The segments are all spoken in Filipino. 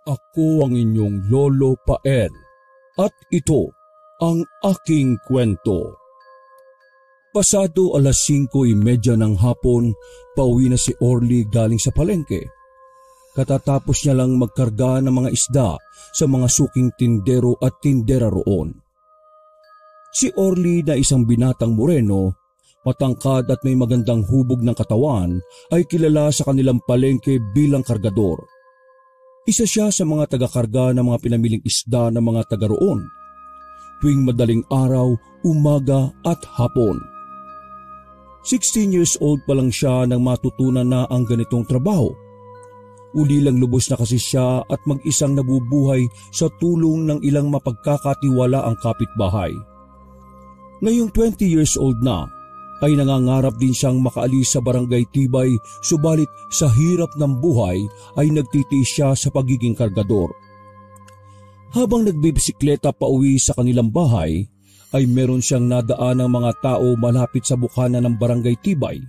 Ako ang inyong Lolo Pael at ito ang aking kwento. Pasado 5:30 ng hapon, pauwi na si Orly galing sa palengke. Katatapos niya lang magkarga ng mga isda sa mga suking tindero at tindera roon. Si Orly na isang binatang moreno, matangkad at may magandang hubog ng katawan ay kilala sa kanilang palengke bilang kargador. Isa siya sa mga taga-karga ng mga pinamiling isda ng mga taga roon, tuwing madaling araw, umaga at hapon. 16 years old pa lang siya nang matutunan na ang ganitong trabaho. Ulilang lubos na kasi siya at mag-isang nabubuhay sa tulong ng ilang mapagkakatiwala ang kapitbahay. Ngayong 20 years old na, ay nangangarap din siyang makaalis sa barangay Tibay, subalit sa hirap ng buhay ay nagtitiis siya sa pagiging kargador. Habang nagbibisikleta pa uwi sa kanilang bahay, ay meron siyang nadaan ng mga tao malapit sa bukana ng barangay Tibay.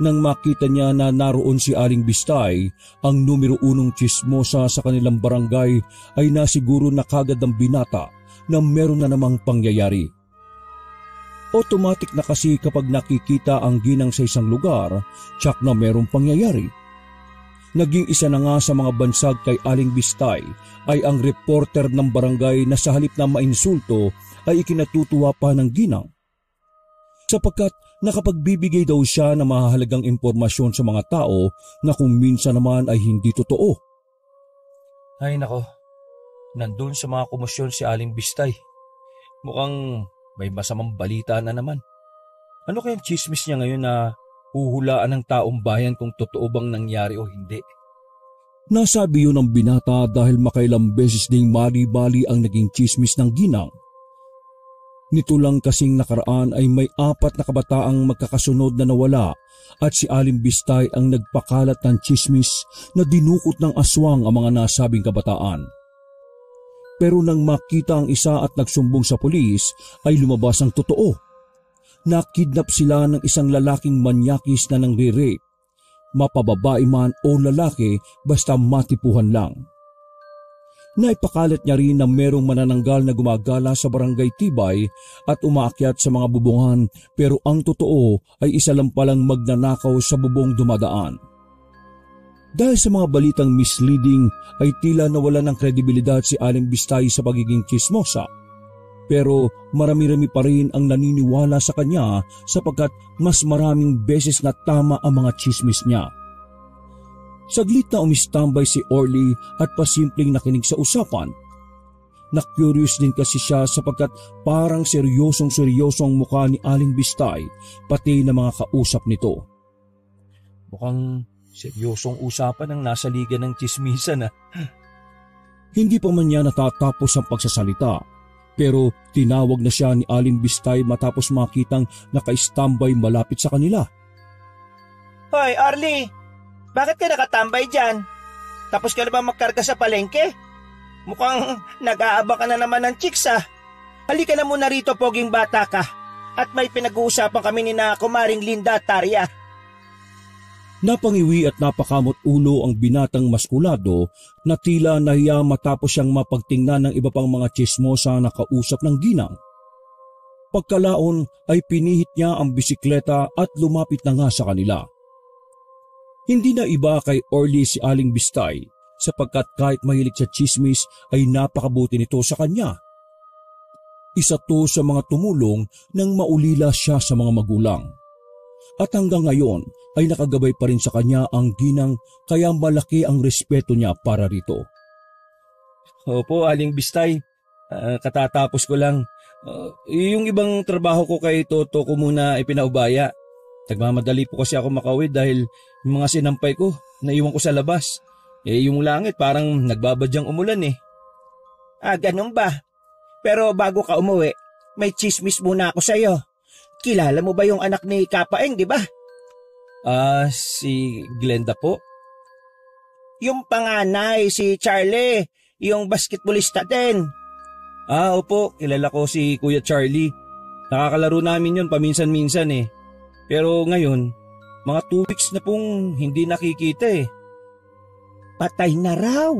Nang makita niya na naroon si Aling Bistay, ang numero 1 tsismosa sa kanilang barangay, ay nasiguro na kagad ng binata na meron na namang pangyayari. Automatic na kasi kapag nakikita ang ginang sa isang lugar, tsak na merong pangyayari. Naging isa na nga sa mga bansag kay Aling Bistay ay ang reporter ng barangay na sa halip na mainsulto ay ikinatutuwa pa ng ginang. Sapagkat nakapagbibigay daw siya ng mahahalagang impormasyon sa mga tao na kung minsan naman ay hindi totoo. Ay nako, nandun sa mga komosyon si Aling Bistay. Mukhang may masamang balita na naman. Ano kayang chismis niya ngayon na huhulaan ng taong bayan kung totoo bang nangyari o hindi? Nasabi yun ng binata dahil makailang beses ding mali-bali ang naging chismis ng ginang. Nito lang kasing nakaraan ay may 4 na kabataang magkakasunod na nawala at si Aling Bistay ang nagpakalat ng chismis na dinukot ng aswang ang mga nasabing kabataan. Pero nang makita ang isa at nagsumbong sa pulis ay lumabas ang totoo. Nakidnap sila ng isang lalaking manyakis na nangre-rape. Mapababae man o lalaki basta matipuhan lang. Naipakalat niya rin na merong manananggal na gumagala sa barangay Tibay at umaakyat sa mga bubungan, pero ang totoo ay isa lang palang magnanakaw sa bubong dumadaan. Dahil sa mga balitang misleading ay tila nawala ng kredibilidad si Aling Bistay sa pagiging chismosa. Pero marami-rami pa rin ang naniniwala sa kanya sapagkat mas maraming beses na tama ang mga chismis niya. Saglit na umistambay si Orly at pasimpleng nakinig sa usapan. Na-curious din kasi siya sapagkat parang seryosong-seryoso ang mukha ni Aling Bistay pati na mga kausap nito. Mukhang seryosong usapan ang nasa liga ng chismisan . Hindi pa man niya natatapos ang pagsasalita, pero tinawag na siya ni Aling Bistay matapos makitang naka-standby malapit sa kanila. Hoy, Orly! Bakit ka nakatambay dyan? Tapos ka na ba magkarga sa palengke? Mukhang nag-aaba ka na naman ng chicks . Halika na muna rito, poging bata ka. At may pinag-uusapan kami ni na kumaring Linda at Tarya. Napangiwi at napakamot ulo ang binatang maskulado na tila nahiya matapos siyang mapagtingnan ng iba pang mga chismosa na kausap ng ginang. Pagkalaon ay pinihit niya ang bisikleta at lumapit na nga sa kanila. Hindi na iba kay Orly si Aling Bistay sapagkat kahit mahilig sa chismis ay napakabuti nito sa kanya. Isa to sa mga tumulong nang maulila siya sa mga magulang. At hanggang ngayon ay nakagabay pa rin sa kanya ang ginang kaya malaki ang respeto niya para rito. Opo, Aling Bistay. Katatapos ko lang. Yung ibang trabaho ko kay Toto ko muna ipinaubaya. Nagmamadali po kasi ako makauwi dahil yung mga sinampay ko naiwan ko sa labas. Yung langit parang nagbabadyang umulan . Ganun ba? Pero bago ka umuwi, may chismis muna ako sa'yo. Kilala mo ba yung anak ni Kapaeng, di ba? Si Glenda po? Yung panganay, si Charlie, yung basketballista din. Opo, kilala ko si Kuya Charlie. Nakakalaro namin yun paminsan-minsan . Pero ngayon, mga 2 weeks na pong hindi nakikita . Patay na raw.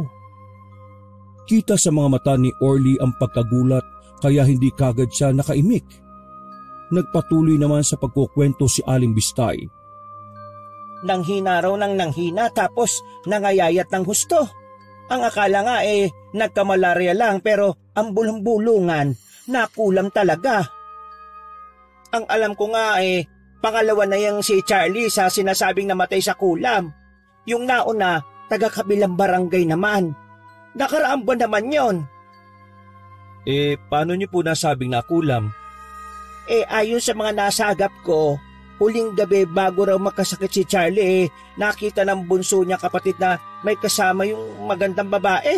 Kita sa mga mata ni Orly ang pagkagulat kaya hindi kagad siya nakaimik. Nagpatuloy naman sa pagkukwento si Aling Bistay. Nanghina raw ng nanghina tapos nangayayat ng husto. Ang akala nga nagkamalarya lang pero ang bulong-bulungan nakulam talaga. Ang alam ko nga pangalawa na yung si Charlie sa sinasabing namatay sa kulam. Yung nauna, taga-kabilang barangay naman. Nakaraang buwan naman yon. Paano niyo po nasabing nakulam? Ayon sa mga nasagap ko, huling gabi bago raw makasakit si Charlie, nakita ng bunso niya kapatid na may kasama yung magandang babae.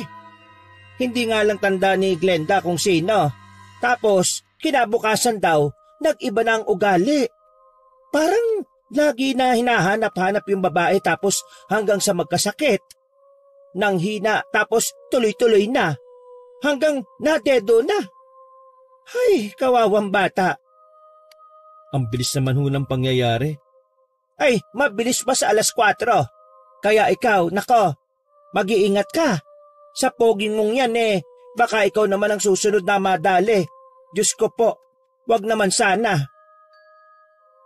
Hindi nga lang tanda ni Glenda kung sino. Tapos, kinabukasan daw, nag-iba na ang ugali. Parang lagi na hinahanap-hanap yung babae tapos hanggang sa magkasakit. Nanghina tapos tuloy-tuloy na. Hanggang nadedo na. Ay, kawawang bata. Ang bilis naman ho ng pangyayari. Ay, mabilis pa sa 4:00. Kaya ikaw, nako, mag-iingat ka. Sa poging mong yan baka ikaw naman ang susunod na madali. Diyos ko po, wag naman sana.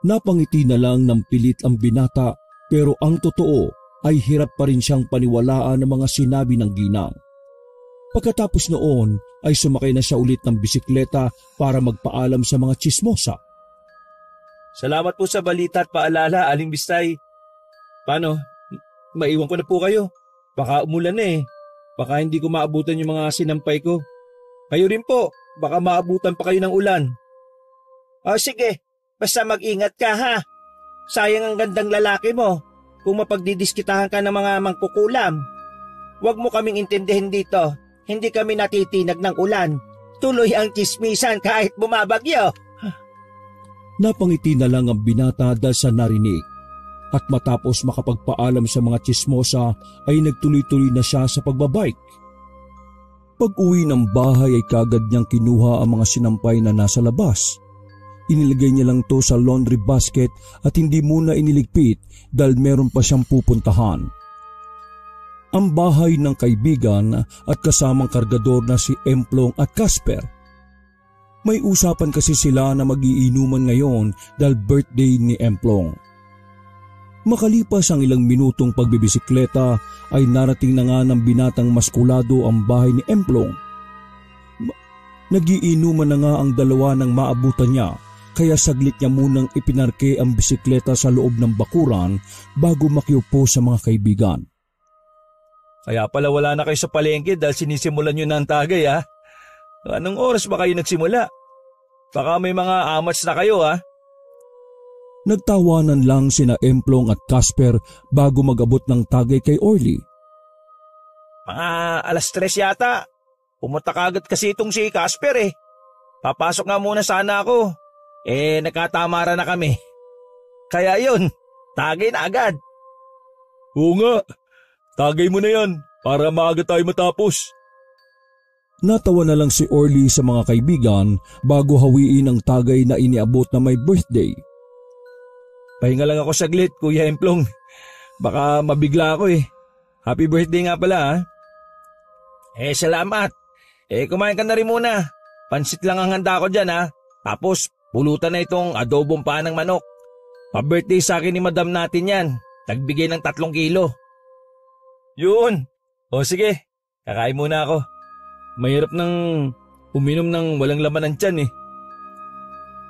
Napangiti na lang ng pilit ang binata pero ang totoo ay hirap pa rin siyang paniwalaan ng mga sinabi ng ginang. Pagkatapos noon ay sumakay na siya ulit ng bisikleta para magpaalam sa mga tsismosa. Salamat po sa balita at paalala, Aling Bistay. Paano? Maiwan ko na po kayo. Baka umulan Baka hindi ko maabutan yung mga sinampay ko. Kayo rin po, baka maabutan pa kayo ng ulan. Sige, basta mag-ingat ka ha. Sayang ang gandang lalaki mo kung mapagdidiskitahan ka ng mga mangkukulam. Huwag mo kaming intindihin dito. Hindi kami natitinag ng ulan. Tuloy ang tsismisan kahit bumabagyo. Napangiti na lang ang binata dahil sa narinig. At matapos makapagpaalam sa mga tsismosa ay nagtuloy-tuloy na siya sa pagbabike. Pag-uwi ng bahay ay kagad niyang kinuha ang mga sinampay na nasa labas. Inilagay niya lang to sa laundry basket at hindi muna iniligpit dahil meron pa siyang pupuntahan. Ang bahay ng kaibigan at kasamang kargador na si Emplong at Casper. May usapan kasi sila na mag-iinuman ngayon dahil birthday ni Emplong. Makalipas ang ilang minutong pagbibisikleta ay narating na nga ng binatang maskulado ang bahay ni Emplong. Nagiinuman na nga ang dalawa ng maabutan niya kaya saglit niya munang ipinarke ang bisikleta sa loob ng bakuran bago makiupo sa mga kaibigan. Kaya pala wala na kayo sa palengke dahil sinisimulan nyo na ang tagay Anong oras ba kayo nagsimula? Baka may mga amats na kayo Nagtawanan lang sina Emplong at Casper bago mag-abot ng tagay kay Orly. Mga 3:00 yata. Pumunta kagad kasi itong si Casper Papasok nga muna sana ako. Nagkatamara na kami. Kaya yun, tagay na agad. Oo nga, tagay mo na yan para maaga tayo matapos. Natawa na lang si Orly sa mga kaibigan bago hawiin ang tagay na iniabot na may birthday. Pahinga lang ako saglit, Kuya Emplong. Baka mabigla ako Happy birthday nga pala Salamat. Kumain ka na rin muna. Pansit lang ang handa ko dyan Tapos pulutan na itong adobong paa ng manok. Pa-birthday sa akin ni madam natin yan. Tagbigay ng 3 kilo. Yun. Sige, kakain muna ako. Mahirap nang uminom ng walang laman ng tiyan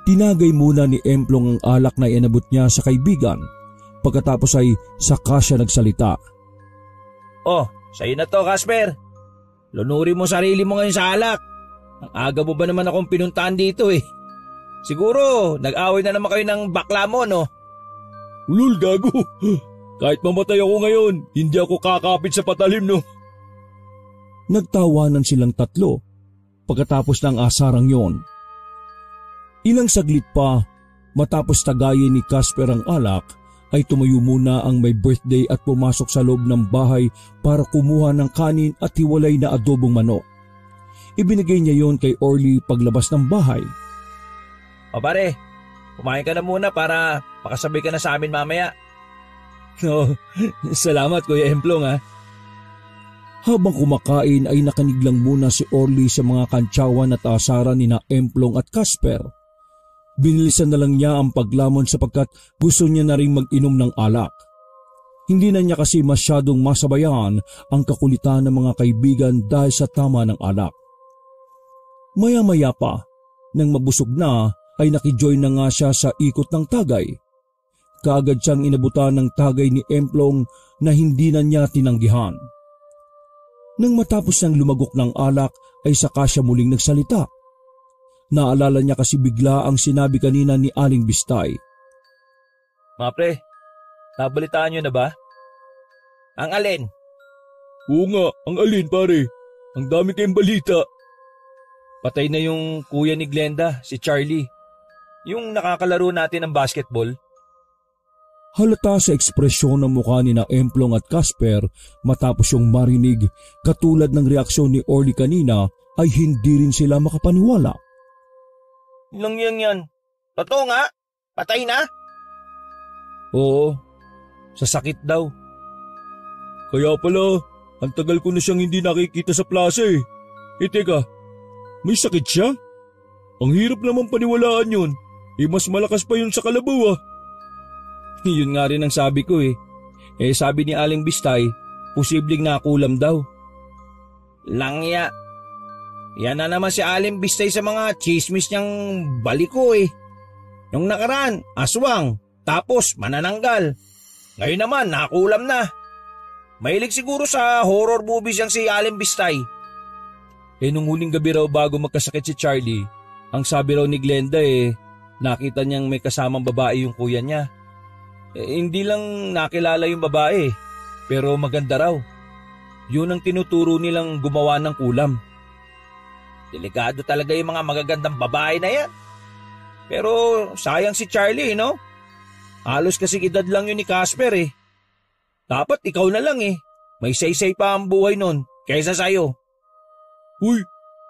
Tinagay muna ni Emplong ang alak na inabot niya sa kaibigan. Pagkatapos ay saka siya nagsalita. Sa'yo na to, Casper. Lunuri mo sarili mo ngayon sa alak. Ang aga mo ba naman akong pinuntahan dito Siguro, nag-away na naman kayo ng bakla mo, no? Ulul, gago. Kahit mamatay ako ngayon, hindi ako kakapit sa patalim, no? Nagtawanan silang tatlo pagkatapos ng asarang yon. Ilang saglit pa, matapos tagayin ni Casper ang alak, ay tumayo muna ang may birthday at pumasok sa loob ng bahay para kumuha ng kanin at hiwalay na adobong manok. Ibinigay niya yon kay Orly paglabas ng bahay. Pare, kumain ka na muna para makasabay ka na sa amin mamaya. Salamat Kuya Emplong Habang kumakain ay nakinig lang muna si Orly sa mga kantsawan at asaran ni na Emplong at Casper. Binilisan na lang niya ang paglamon sapagkat gusto niya na rin mag-inom ng alak. Hindi na niya kasi masyadong masabayan ang kakulitan ng mga kaibigan dahil sa tama ng alak. Maya-maya pa, nang mabusog na ay nakijoin na nga siya sa ikot ng tagay. Kaagad siyang inabutan ng tagay ni Emplong na hindi na niya tinanggihan. Nang matapos niyang lumagok ng alak ay saka siya muling nagsalita. Naalala niya kasi bigla ang sinabi kanina ni Aling Bistay. Mga pre, nabalitaan niyo na ba? Ang alin? Oo nga, ang alin pare? Ang dami kayong balita. Patay na yung kuya ni Glenda, si Charlie. Yung nakakalaro natin ng basketball. Halata sa ekspresyon ng mukha ni na Emplong at Casper matapos yung marinig, katulad ng reaksyon ni Orly kanina ay hindi rin sila makapaniwala. Lang yan. Totoo nga? Patay na? Oo, sa sakit daw. Kaya pala, ang tagal ko na siyang hindi nakikita sa plaza eh. Teka, may sakit siya? Ang hirap naman paniwalaan yun. Mas malakas pa yun sa kalabaw ah. Yun nga rin ang sabi ko eh. Sabi ni Aling Bistay, posibleng nakulam daw. Langya. Yan na naman si Aling Bistay sa mga chismis niyang baliko eh. Nung nakaraan, aswang, tapos manananggal. Ngayon naman, nakulam na. Mahilig siguro sa horror movies yang si Aling Bistay. Nung huling gabi raw bago magkasakit si Charlie, ang sabi raw ni Glenda nakita niyang may kasamang babae yung kuya niya. Hindi lang nakilala yung babae, pero maganda raw. Yun ang tinuturo nilang gumawa ng kulam. Delikado talaga yung mga magagandang babae na yan. Pero sayang si Charlie, no? Halos kasing edad lang yun ni Casper eh. Dapat ikaw na lang eh. May say-say pa ang buhay nun kaysa sa'yo. Uy,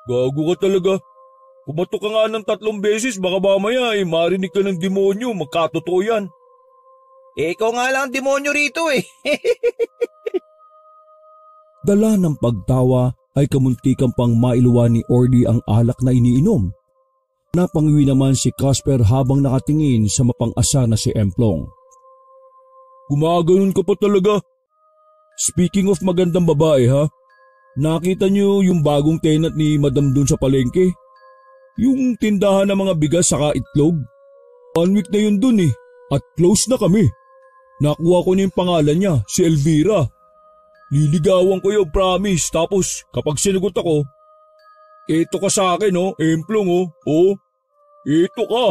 gago ka talaga. Kumatok ka nga ng 3 beses, baka mamaya marinig ka ng demonyo, magkatotoo yan. Ikaw nga lang ang demonyo rito eh. Dala ng pagtawa ay kamuntikan pang mailuwan ni Orly ang alak na iniinom. Napangiwi naman si Casper habang nakatingin sa mapang-asa na si Emplong. Gumaganon ka pa talaga. Speaking of magandang babae ha, nakita niyo yung bagong tenant ni Madam dun sa palengke? Yung tindahan ng mga bigas saka itlog? 1 week na yun dun eh, at close na kami. Nakuha ko na yung pangalan niya, si Elvira. Liligawan ko yung promise, tapos kapag sinagot ako, eto ka sa akin Emplong eto ka.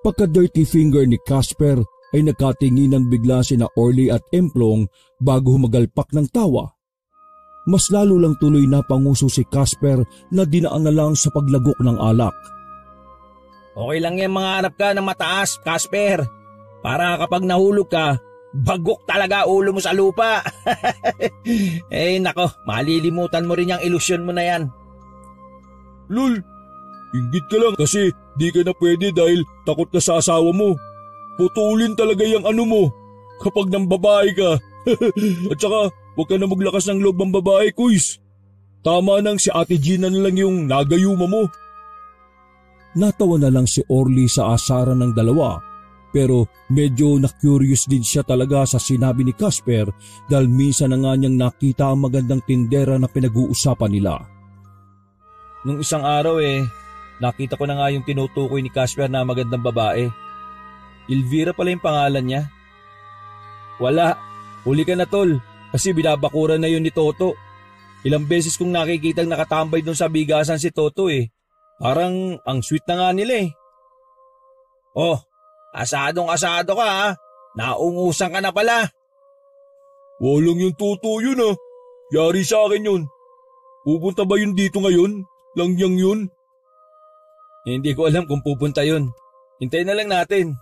Pagka-dirty finger ni Casper ay nagkatinginan bigla sina Orly at Emplong bago humagalpak ng tawa. Mas lalo lang tuloy na panguso si Casper na dinaan na lang sa paglagok ng alak. Okay lang yan mga hanap ka ng mataas, Casper. Para kapag nahulog ka, bagok talaga ulo mo sa lupa. Nako, malilimutan mo rin yung ilusyon mo na yan. Lul, inggit ka lang kasi di ka na pwede dahil takot ka sa asawa mo. Putulin talaga yung ano mo kapag nang babae ka. At saka huwag ka na maglakas ng loob ng babae, kuys. Tama nang si Ate Gina na lang yung nagayuma mo. Natawa na lang si Orly sa asaran ng dalawa. Pero medyo na-curious din siya talaga sa sinabi ni Casper dahil minsan na nga niyang nakita ang magandang tindera na pinag-uusapan nila. Nung isang araw nakita ko na nga yung tinutukoy ni Casper na magandang babae. Elvira pala yung pangalan niya. Wala, huli ka na tol, kasi binabakuran na yun ni Toto. Ilang beses kong nakikitang nakatambay doon sa bigasan si Toto Parang ang sweet na nga nila Oh, asadong-asado ka ha. Naungusan ka na pala. Walang yung Toto yun ah. Yari sa akin yun. Pupunta ba yun dito ngayon? Langyang yun? Hindi ko alam kung pupunta yun. Hintayin na lang natin.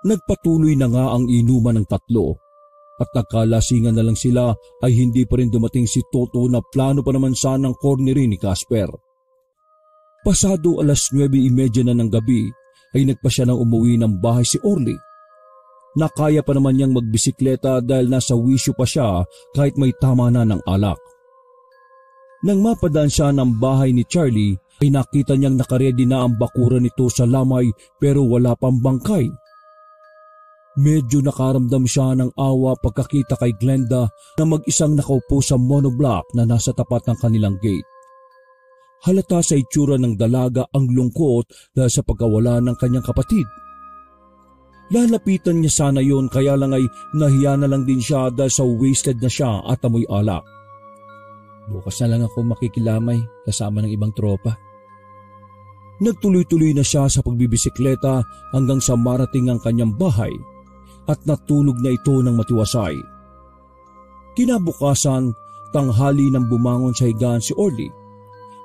Nagpatuloy na nga ang inuman ng tatlo. At nagkalasingan na lang sila ay hindi pa rin dumating si Toto na plano pa naman sanang cornerin ni Casper. Pasado 9:30 na ng gabi ay nagpa siya nang umuwi ng bahay si Orly. na kaya pa naman niyang magbisikleta dahil nasa wisyo pa siya kahit may tama na ng alak. Nang mapadaan siya ng bahay ni Charlie ay nakita niyang nakaredy na ang bakuran nito sa lamay pero wala pang bangkay. Medyo nakaramdam siya ng awa pagkakita kay Glenda na mag-isang nakaupo sa monoblock na nasa tapat ng kanilang gate. Halata sa itsura ng dalaga ang lungkot dahil sa pagkawala ng kanyang kapatid. Lalapitan niya sana yon kaya lang ay nahiya na lang din siya dahil sa wasted na siya at amoy alak. Bukas na lang ako makikilamay kasama ng ibang tropa. Nagtuloy-tuloy na siya sa pagbibisikleta hanggang sa marating ang kanyang bahay at natulog na ito ng matiwasay. Kinabukasan, tanghali nang bumangon sa higaan si Orly.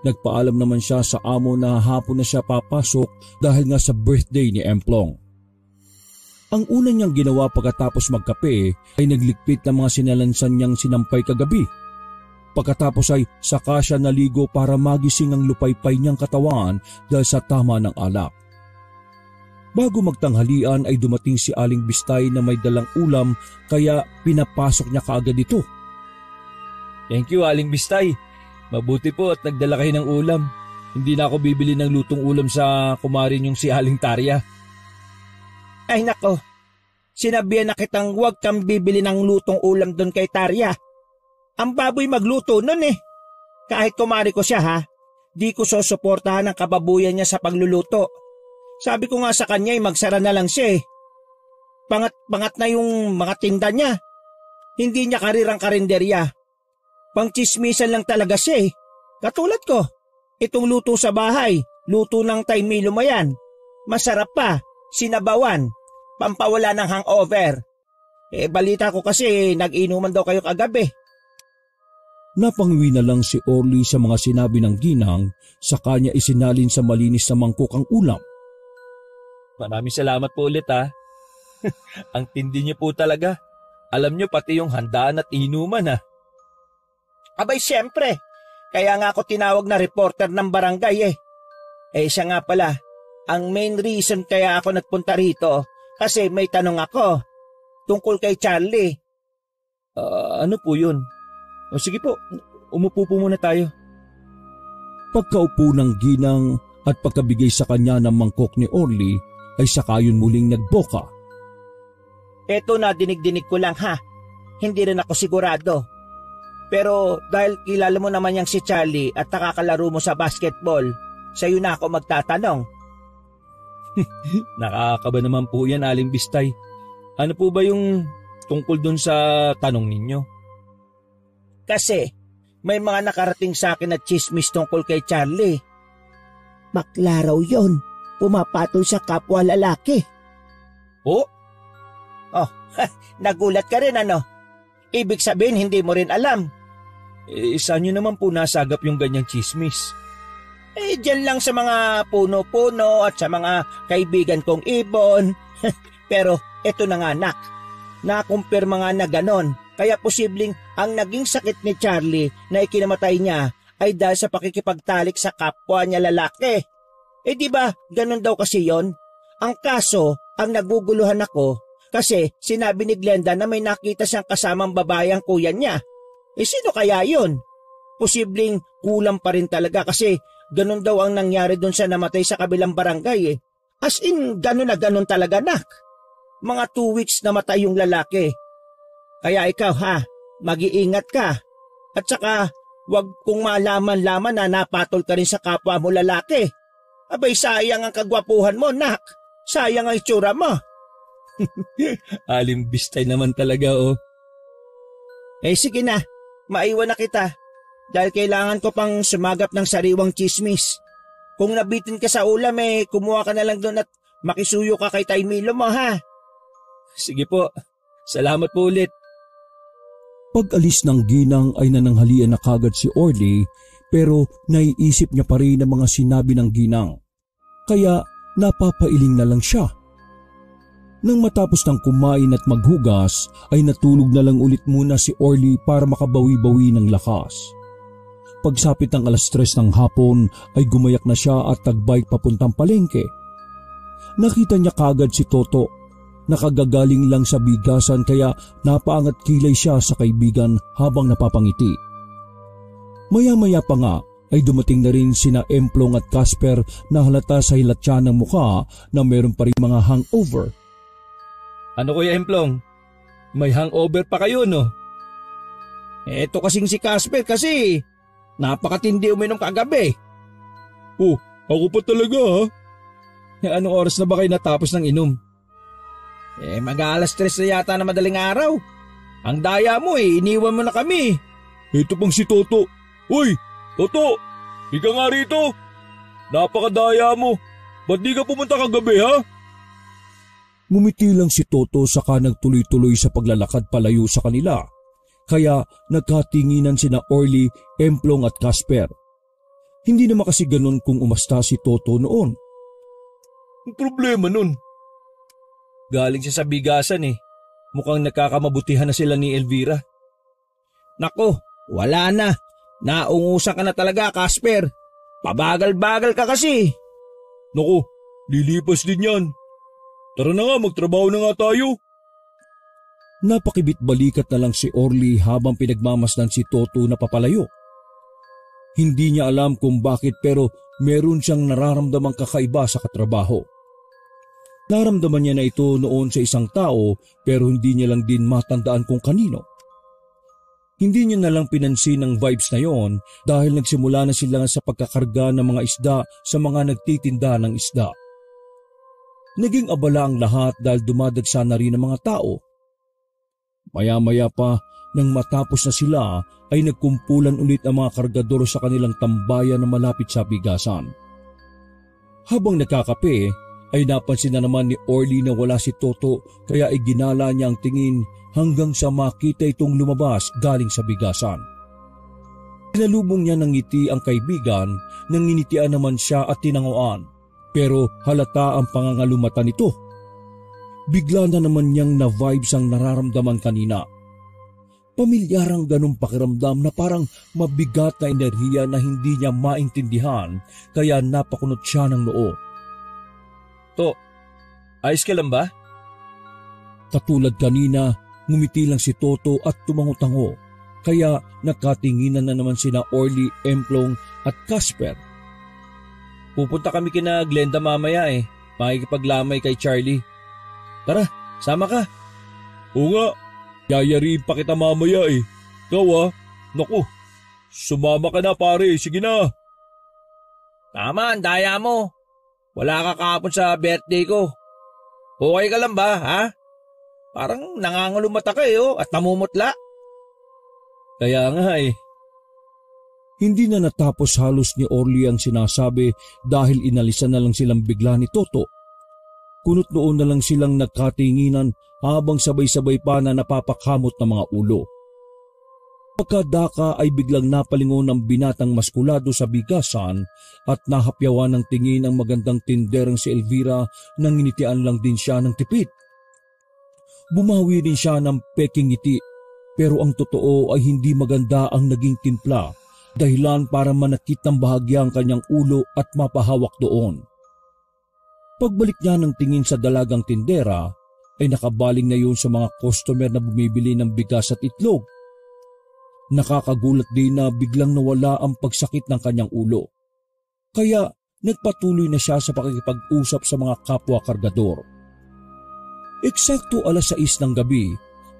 Nagpaalam naman siya sa amo na hapon na siya papasok dahil nga sa birthday ni Emplong. Ang una niyang ginawa pagkatapos magkape ay naglikpit ng mga sinalansan niyang sinampay kagabi. Pagkatapos ay saka siya naligo para magising ang lupaypay niyang katawan dahil sa tama ng alak. Bago magtanghalian ay dumating si Aling Bistay na may dalang ulam kaya pinapasok niya kaagad ito. Thank you, Aling Bistay. Mabuti po at nagdala kayo ng ulam. Hindi na ako bibili ng lutong ulam sa kumarin yung si Aling Tarya. Ay nako, sinabihan na kitang huwag kang bibili ng lutong ulam doon kay Tarya. Ang baboy magluto nun eh. Kahit kumari ko siya ha, di ko susuportahan ang kababuyan niya sa pagluluto. Sabi ko nga sa kanya magsara na lang siya eh. Pangat na yung mga tinda niya. Hindi niya karirang karinderya. Pangchismisan lang talaga siya eh. Katulad ko, itong luto sa bahay, luto ng Tay Milo mo yan. Masarap pa, sinabawan, pampawala ng hangover. Balita ko kasi nag-inuman daw kayo kagabi. Napangwi na lang si Orly sa mga sinabi ng ginang, sa kanya isinalin sa malinis na mangkok ang ulam. Maraming salamat po ulit ha. Ang tindi niyo po talaga. Alam niyo pati yung handaan at inuman ha. Abay siyempre, kaya nga ako tinawag na reporter ng barangay eh. Siya nga pala, ang main reason kaya ako nagpunta rito kasi may tanong ako tungkol kay Charlie. Ano po yun? O sige po, umupo po muna tayo. Pagkaupo ng ginang at pagkabigay sa kanya ng mangkok ni Orly ay saka yun muling nagboka. Eto na dinig-dinig ko lang ha, hindi rin ako sigurado. Pero dahil kilala mo naman yang si Charlie at nakakalaro mo sa basketball, sa'yo na ako magtatanong. Nakakaba naman po yan, Aling Bistay. Ano po ba yung tungkol dun sa tanong ninyo? Kasi may mga nakarating sa akin na chismis tungkol kay Charlie. Bakla raw yun, pumapatol sa kapwa lalaki. Oh, nagulat ka rin ano? Ibig sabihin hindi mo rin alam. Saan nyo naman po nasagap yung ganyang chismis? Dyan lang sa mga puno-puno at sa mga kaibigan kong ibon. Pero eto na nga anak, nakumpirma nga na ganon. Kaya posibleng ang naging sakit ni Charlie na ikinamatay niya ay dahil sa pakikipagtalik sa kapwa niya lalaki. Di ba ganon daw kasi yon? Ang kaso, ang naguguluhan ako kasi sinabi ni Glenda na may nakita siyang kasamang babae ang kuya niya. Sino kaya yon? Posibleng kulang pa rin talaga kasi ganon daw ang nangyari doon sa namatay sa kabilang barangay eh. As in, ganon na ganon talaga nak. Mga 2 weeks namatay yung lalaki. Kaya ikaw ha, mag-iingat ka. At saka, wag kong malaman-laman na napatol ka rin sa kapwa mo lalaki. Abay sayang ang kagwapuhan mo nak. Sayang ang itsura mo. Aling Bistay naman talaga oh. Sige na, maiwan na kita. Dahil kailangan ko pang sumagap ng sariwang chismis. Kung nabitin ka sa ulam kumuha ka na lang doon at makisuyo ka kay Tay Milo mo ha. Sige po, salamat po ulit. Pag-alis ng ginang ay nananghalian na kagad si Orly pero naiisip niya pa rin ang mga sinabi ng ginang. Kaya napapailing na lang siya. Nang matapos ng kumain at maghugas ay natulog na lang ulit muna si Orly para makabawi-bawi ng lakas. Pagsapit ng 3:00 ng hapon ay gumayak na siya at tagbike papuntang palengke. Nakita niya kagad si Toto. Nakagagaling lang sa bigasan kaya napaangat kilay siya sa kaibigan habang napapangiti. Maya-maya pa nga ay dumating na rin sina Emplong at Casper na halata sa hilatya ng mukha na meron pa rin mga hangover. Ano Kuya Emplong? May hangover pa kayo no? Eto kasing si Casper kasi napakatindi uminom kagabi. Oh, ako pa talaga ha? Anong oras na ba kayo natapos ng inom? Mag-aalas 3 na yata na madaling araw. Ang daya mo iniwan mo na kami. Ito pang si Toto. Uy, Toto, ika nga rito. Napakadaya mo. Ba't di ka pumunta kagabi ha? Ngumiti lang si Toto saka nagtuloy-tuloy sa paglalakad palayo sa kanila. Kaya nagkatinginan sina Orly, Emplong at Casper. Hindi naman kasi ganun kung umasta si Toto noon. Ang problema nun? Galing siya sa bigasan Mukhang nagkakamabutihan na sila ni Elvira. Nako, wala na. Naungusan ka na talaga, Casper. Pabagal-bagal ka kasi. Nako, lilipas din yan. Tara na nga, magtrabaho na nga tayo. Napakibit-balikat na lang si Orly habang pinagmamasdan si Toto na papalayo. Hindi niya alam kung bakit pero meron siyang nararamdamang kakaiba sa katrabaho. Naramdaman niya na ito noon sa isang tao pero hindi niya lang din matandaan kung kanino. Hindi niya na lang pinansin ang vibes na yon dahil nagsimula na sila sa pagkakarga ng mga isda sa mga nagtitinda ng isda. Naging abala ang lahat dahil dumadagsa na rin ang mga tao. Maya-maya pa nang matapos na sila ay nagkumpulan ulit ang mga kargador sa kanilang tambayan na malapit sa bigasan. Habang nagkakape ay napansin na naman ni Orly na wala si Toto kaya iginala niya ang tingin hanggang sa makita itong lumabas galing sa bigasan. Pinalubong niya ng ngiti ang kaibigan nang nginitian naman siya at tinanguan pero halata ang pangangalumata nito. Bigla na naman niyang na-vibes ang nararamdaman kanina. Pamilyarang ganong pakiramdam na parang mabigat na enerhiya na hindi niya maintindihan kaya napakunot siya ng noo. To, ayos ka lang ba? Katulad kanina, ngumiti lang si Toto at tumango-tango kaya nakatinginan na naman sina Orly, Emplong at Casper. Pupunta kami kina Glenda mamaya makikipaglamay kay Charlie. Tara, sama ka. Oo nga, yayariin pa kita mamaya Ikaw naku, sumama ka na pare, sige na. Tama, ang daya mo. Wala ka kahapon sa birthday ko. Okay ka lang ba, ha? Parang nangangulumata ka at namumutla. Kaya nga Hindi na natapos halos ni Orly ang sinasabi dahil inalisan na lang silang bigla ni Toto. Kunot noon na lang silang nagkatinginan habang sabay-sabay pa na napapakhamot ng mga ulo. Pagkadaka ay biglang napalingon ng binatang maskulado sa bigasan at nahapyawan ng tingin ang magandang tinderang si Elvira nang nginitian lang din siya ng tipid. Bumawi din siya ng peking ngiti pero ang totoo ay hindi maganda ang naging timpla dahilan para manakit ng bahagya ang kanyang ulo at mapahawak doon. Pagbalik niya ng tingin sa dalagang tindera ay nakabaling na yun sa mga customer na bumibili ng bigas at itlog. Nakakagulat din na biglang nawala ang pagsakit ng kanyang ulo. Kaya nagpatuloy na siya sa pakikipag-usap sa mga kapwa kargador. Eksakto 6:00 ng gabi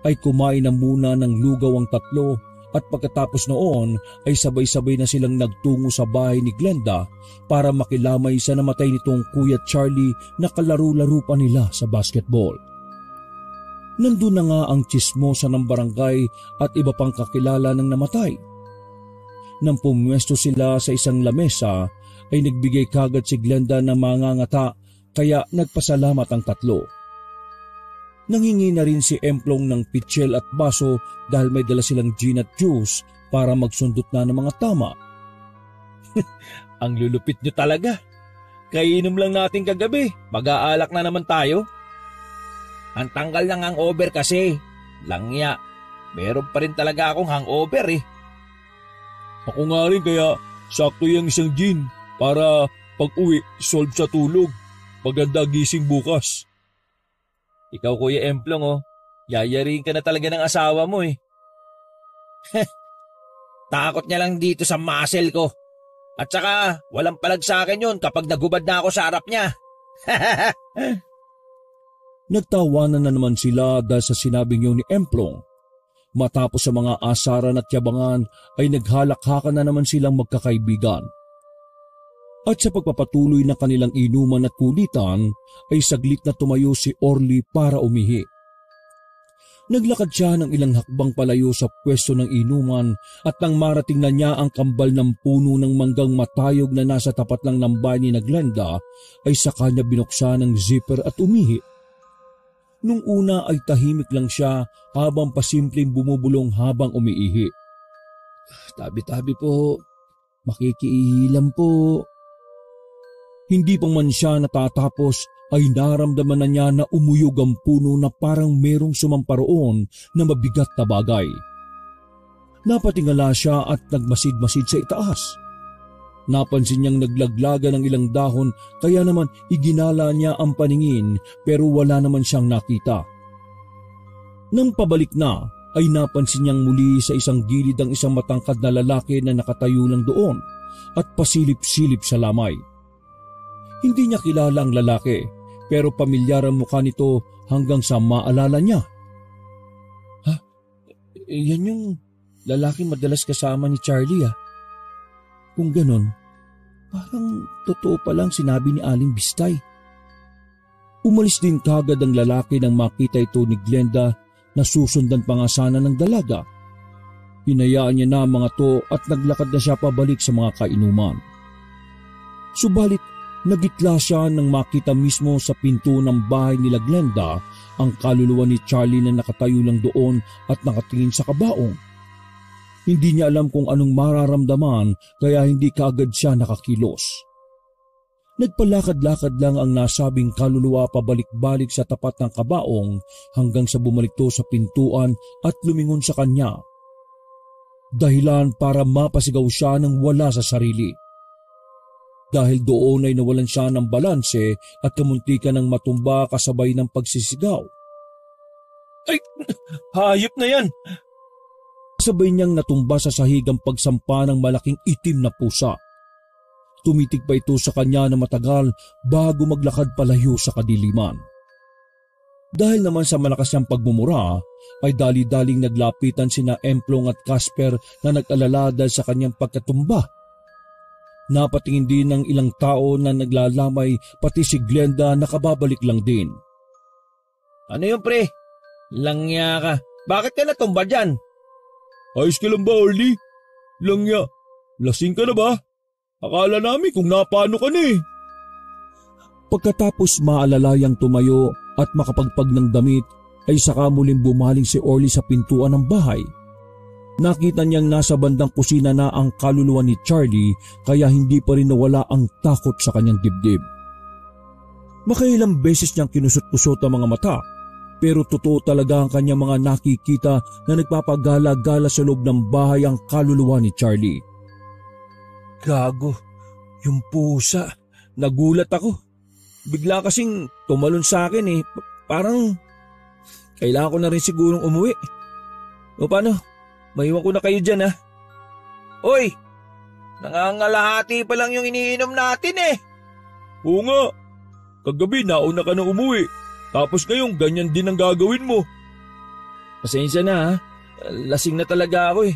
ay kumain na muna ng lugaw ang tatlo at pagkatapos noon ay sabay-sabay na silang nagtungo sa bahay ni Glenda para makilamay sa namatay nitong Kuya Charlie na kalaro-laro pa nila sa basketball. Nandun na nga ang tsismosa ng barangay at iba pang kakilala ng namatay. Nang pumwesto sila sa isang lamesa ay nagbigay kagad si Glenda ng mangangata kaya nagpasalamat ang tatlo. Nanghingi na rin si Emplong ng pitchel at baso dahil may dala silang gin at juice para magsundot na ng mga tama. Ang lulupit nyo talaga. Kainom lang natin kagabi, mag-aalak na naman tayo. Ang tanggal ng hangover kasi. Langya, meron pa rin talaga akong hangover Ako nga rin kaya sakto yung isang gin para pag uwi solve sa tulog. Maganda gising bukas. Ikaw Kuya Emplong yayariin ka na talaga ng asawa mo eh. Takot niya lang dito sa muscle ko. At saka walang palag sa akin yun kapag nagubad na ako sa harap niya. Nagtawanan na naman sila dahil sa sinabing yun ni Emplong. Matapos sa mga asaran at yabangan ay naghalakhakan na naman silang magkakaibigan. At sa pagpapatuloy ng kanilang inuman at kulitan ay saglit na tumayo si Orly para umihi. Naglakad siya ng ilang hakbang palayo sa pwesto ng inuman at nang marating na niya ang kambal ng puno ng manggang matayog na nasa tapat lang ng bahay ni Glenda ay saka niya binuksan ang zipper at umihi. Nung una ay tahimik lang siya habang pasimpleng bumubulong habang umiihi. Tabi-tabi po, makikiilam po. Hindi pa man siya natatapos ay naramdaman na niya na umuyog ang puno na parang merong sumamparoon na mabigat na bagay. Napatingala siya at nagmasid-masid sa itaas. Napansin niyang naglaglaga ng ilang dahon kaya naman iginala niya ang paningin pero wala naman siyang nakita. Nang pabalik na ay napansin niyang muli sa isang gilid ang isang matangkad na lalaki na nakatayo lang doon at pasilip-silip sa lamay. Hindi niya kilala ang lalaki pero pamilyar ang mukha nito hanggang sa maalala niya. Yan yung lalaki madalas kasama ni Charlie Kung ganon, parang totoo palang sinabi ni Aling Bistay. Umalis din kagad ang lalaki nang makita ito ni Glenda na susundan pa nga sana ng dalaga. Hinayaan niya na mga to at naglakad na siya pabalik sa mga kainuman. Subalit, nagitla siya nang makita mismo sa pinto ng bahay nila Glenda ang kaluluwa ni Charlie na nakatayo lang doon at nakatingin sa kabaong. Hindi niya alam kung anong mararamdaman kaya hindi kaagad siya nakakilos. Nagpalakad-lakad lang ang nasabing kaluluwa pabalik-balik sa tapat ng kabaong hanggang sa bumalik to sa pintuan at lumingon sa kanya. Dahilan para mapasigaw siya nang wala sa sarili. Dahil doon ay nawalan siya ng balanse at kamuntikan ng matumba kasabay ng pagsisigaw. Ay! Hayop na yan! Sabay niyang natumba sa sahig ang pagsampa ng malaking itim na pusa. Tumitig pa ito sa kanya na matagal bago maglakad palayo sa kadiliman. Dahil naman sa malakas niyang pagmumura, ay dali-daling naglapitan sina Emplong at Casper na nag-alala dahil sa kanyang pagkatumba. Napatingin din ng ilang tao na naglalamay pati si Glenda na kababalik lang din. Ano yun pre? Langya ka. Bakit ka natumba dyan? Ayos ka lang ba, Orly? Langya, lasing ka na ba? Akala namin kung napano ka na eh. Pagkatapos maalalayang tumayo at makapagpag ng damit, ay saka muling bumaling si Orly sa pintuan ng bahay. Nakita niyang nasa bandang kusina na ang kaluluwa ni Charlie kaya hindi pa rin nawala ang takot sa kanyang dibdib. Makailang beses niyang kinusot-kusot ang mga mata. Pero totoo talaga ang kanyang mga nakikita na nagpapagala-gala sa loob ng bahay ang kaluluwa ni Charlie. Gago, yung pusa. Nagulat ako. Bigla kasing tumalon sa akin eh. Parang kailangan ko na rin sigurong umuwi. O paano? Maiwan ko na kayo dyan Uy! Nangangalahati pa lang yung iniinom natin eh. Oo nga. Kagabi nauna ka na umuwi. Tapos ngayong ganyan din ang gagawin mo. Pasensya na Lasing na talaga ako eh.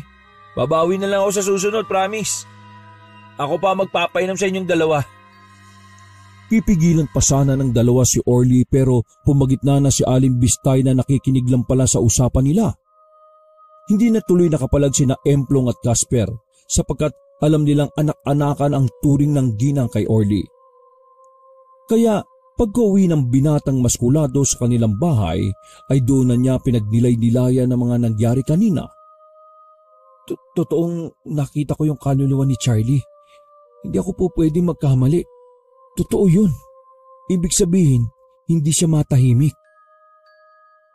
Babawi na lang ako sa susunod, promise. Ako pa magpapainom sa inyong dalawa. Pipigilan pa sana ng dalawa si Orly pero pumagitna na si Aling Bistay na nakikinig lang pala sa usapan nila. Hindi na tuloy nakapalag sina Emplong at Casper sapagkat alam nilang anak-anakan ang turing ng ginang kay Orly. Kaya pagka-uwi ng binatang maskulado sa kanilang bahay ay doon na niya pinagnilay-nilayan ng mga nangyari kanina. Totoong nakita ko yung kaluluwa ni Charlie. Hindi ako po pwedeng magkamali. Totoo yun. Ibig sabihin, hindi siya matahimik.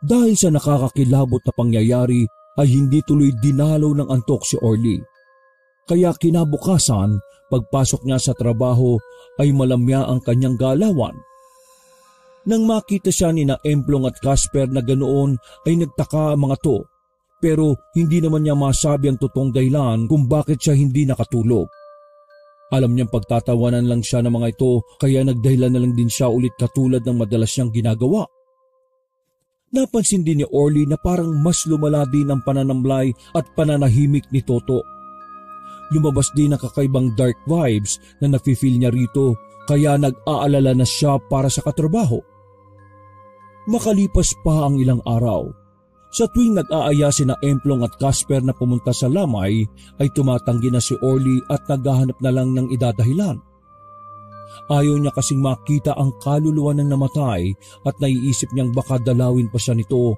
Dahil sa nakakakilabot na pangyayari ay hindi tuloy dinalaw ng antok si Orly. Kaya kinabukasan, pagpasok niya sa trabaho ay malamya ang kanyang galawan. Nang makita siya ni na Emplong at Casper na ganoon ay nagtaka ang mga to, pero hindi naman niya masabi ang totoong dahilan kung bakit siya hindi nakatulog. Alam niyang pagtatawanan lang siya ng mga ito kaya nagdahilan na lang din siya ulit katulad ng madalas niyang ginagawa. Napansin din ni Orly na parang mas lumala din ang pananamlay at pananahimik ni Toto. Lumabas din ang kakaibang dark vibes na nafe-feel niya rito kaya nag-aalala na siya para sa katrabaho. Makalipas pa ang ilang araw. Sa tuwing nag-aaya sina Emplong at Casper na pumunta sa lamay ay tumatanggi na si Orly at naghahanap na lang ng idadahilan. Ayaw niya kasing makita ang kaluluwa ng namatay at naiisip niyang baka dalawin pa siya nito.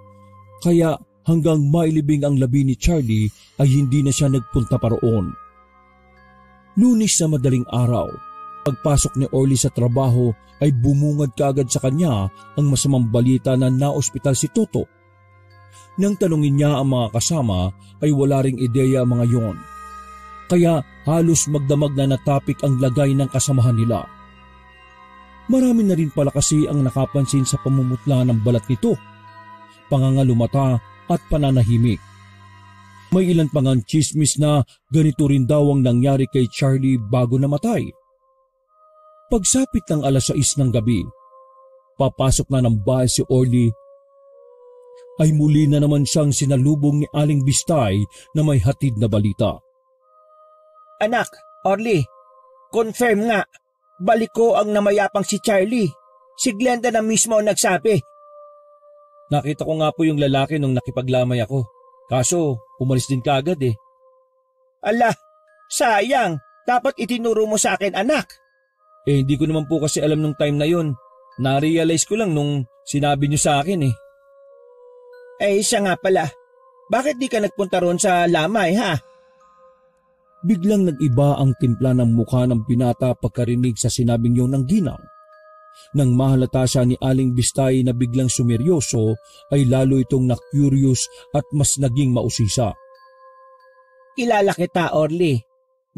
Kaya hanggang mailibing ang labi ni Charlie ay hindi na siya nagpunta pa roon. Lunes sa madaling araw, pagpasok ni Orly sa trabaho ay bumungad kaagad sa kanya ang masamang balita na naospital si Toto. Nang tanungin niya ang mga kasama ay wala ring ideya ang mga yon. Kaya halos magdamag na natapik ang lagay ng kasamahan nila. Marami na rin pala kasi ang nakapansin sa pamumutla ng balat nito, pangangalumata at pananahimik. May ilan pang ang chismis na ganito rin daw ang nangyari kay Charlie bago namatay. Pagsapit ng 6:00 ng gabi, papasok na ng bahay si Orly, ay muli na naman siyang sinalubong ni Aling Bistay na may hatid na balita. Anak, Orly, confirm nga, balik ko ang namayapang si Charlie. Si Glenda na mismo ang nagsabi. Nakita ko nga po yung lalaki nung nakipaglamay ako. Kaso, umalis din kaagad eh. Ala, sayang. Dapat itinuro mo sa akin, anak. Hindi ko naman po kasi alam nung time na yun. Na-realize ko lang nung sinabi niyo sa akin eh. Siya nga pala. Bakit di ka nagpunta roon sa lamay, ha? Biglang nag-iba ang timpla ng mukha ng binata pagkarinig sa sinabing yun ng ginang. Nang mahalata siya ni Aling Bistay na biglang sumeryoso, ay lalo itong na-curious at mas naging mausisa. Kilala kita, Orly.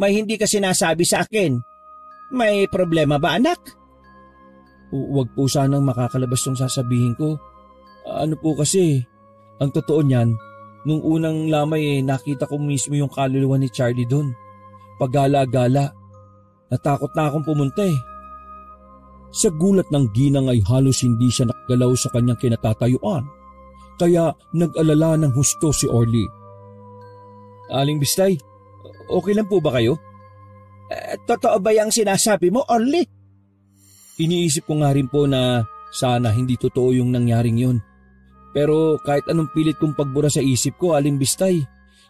May hindi ka sinasabi sa akin. May problema ba, anak? Huwag po sanang makakalabas tong sasabihin ko. Ano po kasi, ang totoo niyan, nung unang lamay nakita ko mismo yung kaluluwa ni Charlie doon. Paggala-gala. Natakot na akong pumunta eh. Sa gulat ng ginang ay halos hindi siya nakagalaw sa kanyang kinatatayuan. Kaya nag-alala ng husto si Orly. Aling Bistay, okay lang po ba kayo? Totoo ba yung sinasabi mo, Orly? Iniisip ko nga rin po na sana hindi totoo yung nangyaring yun. Pero kahit anong pilit kong pagbura sa isip ko, Aling Bistay,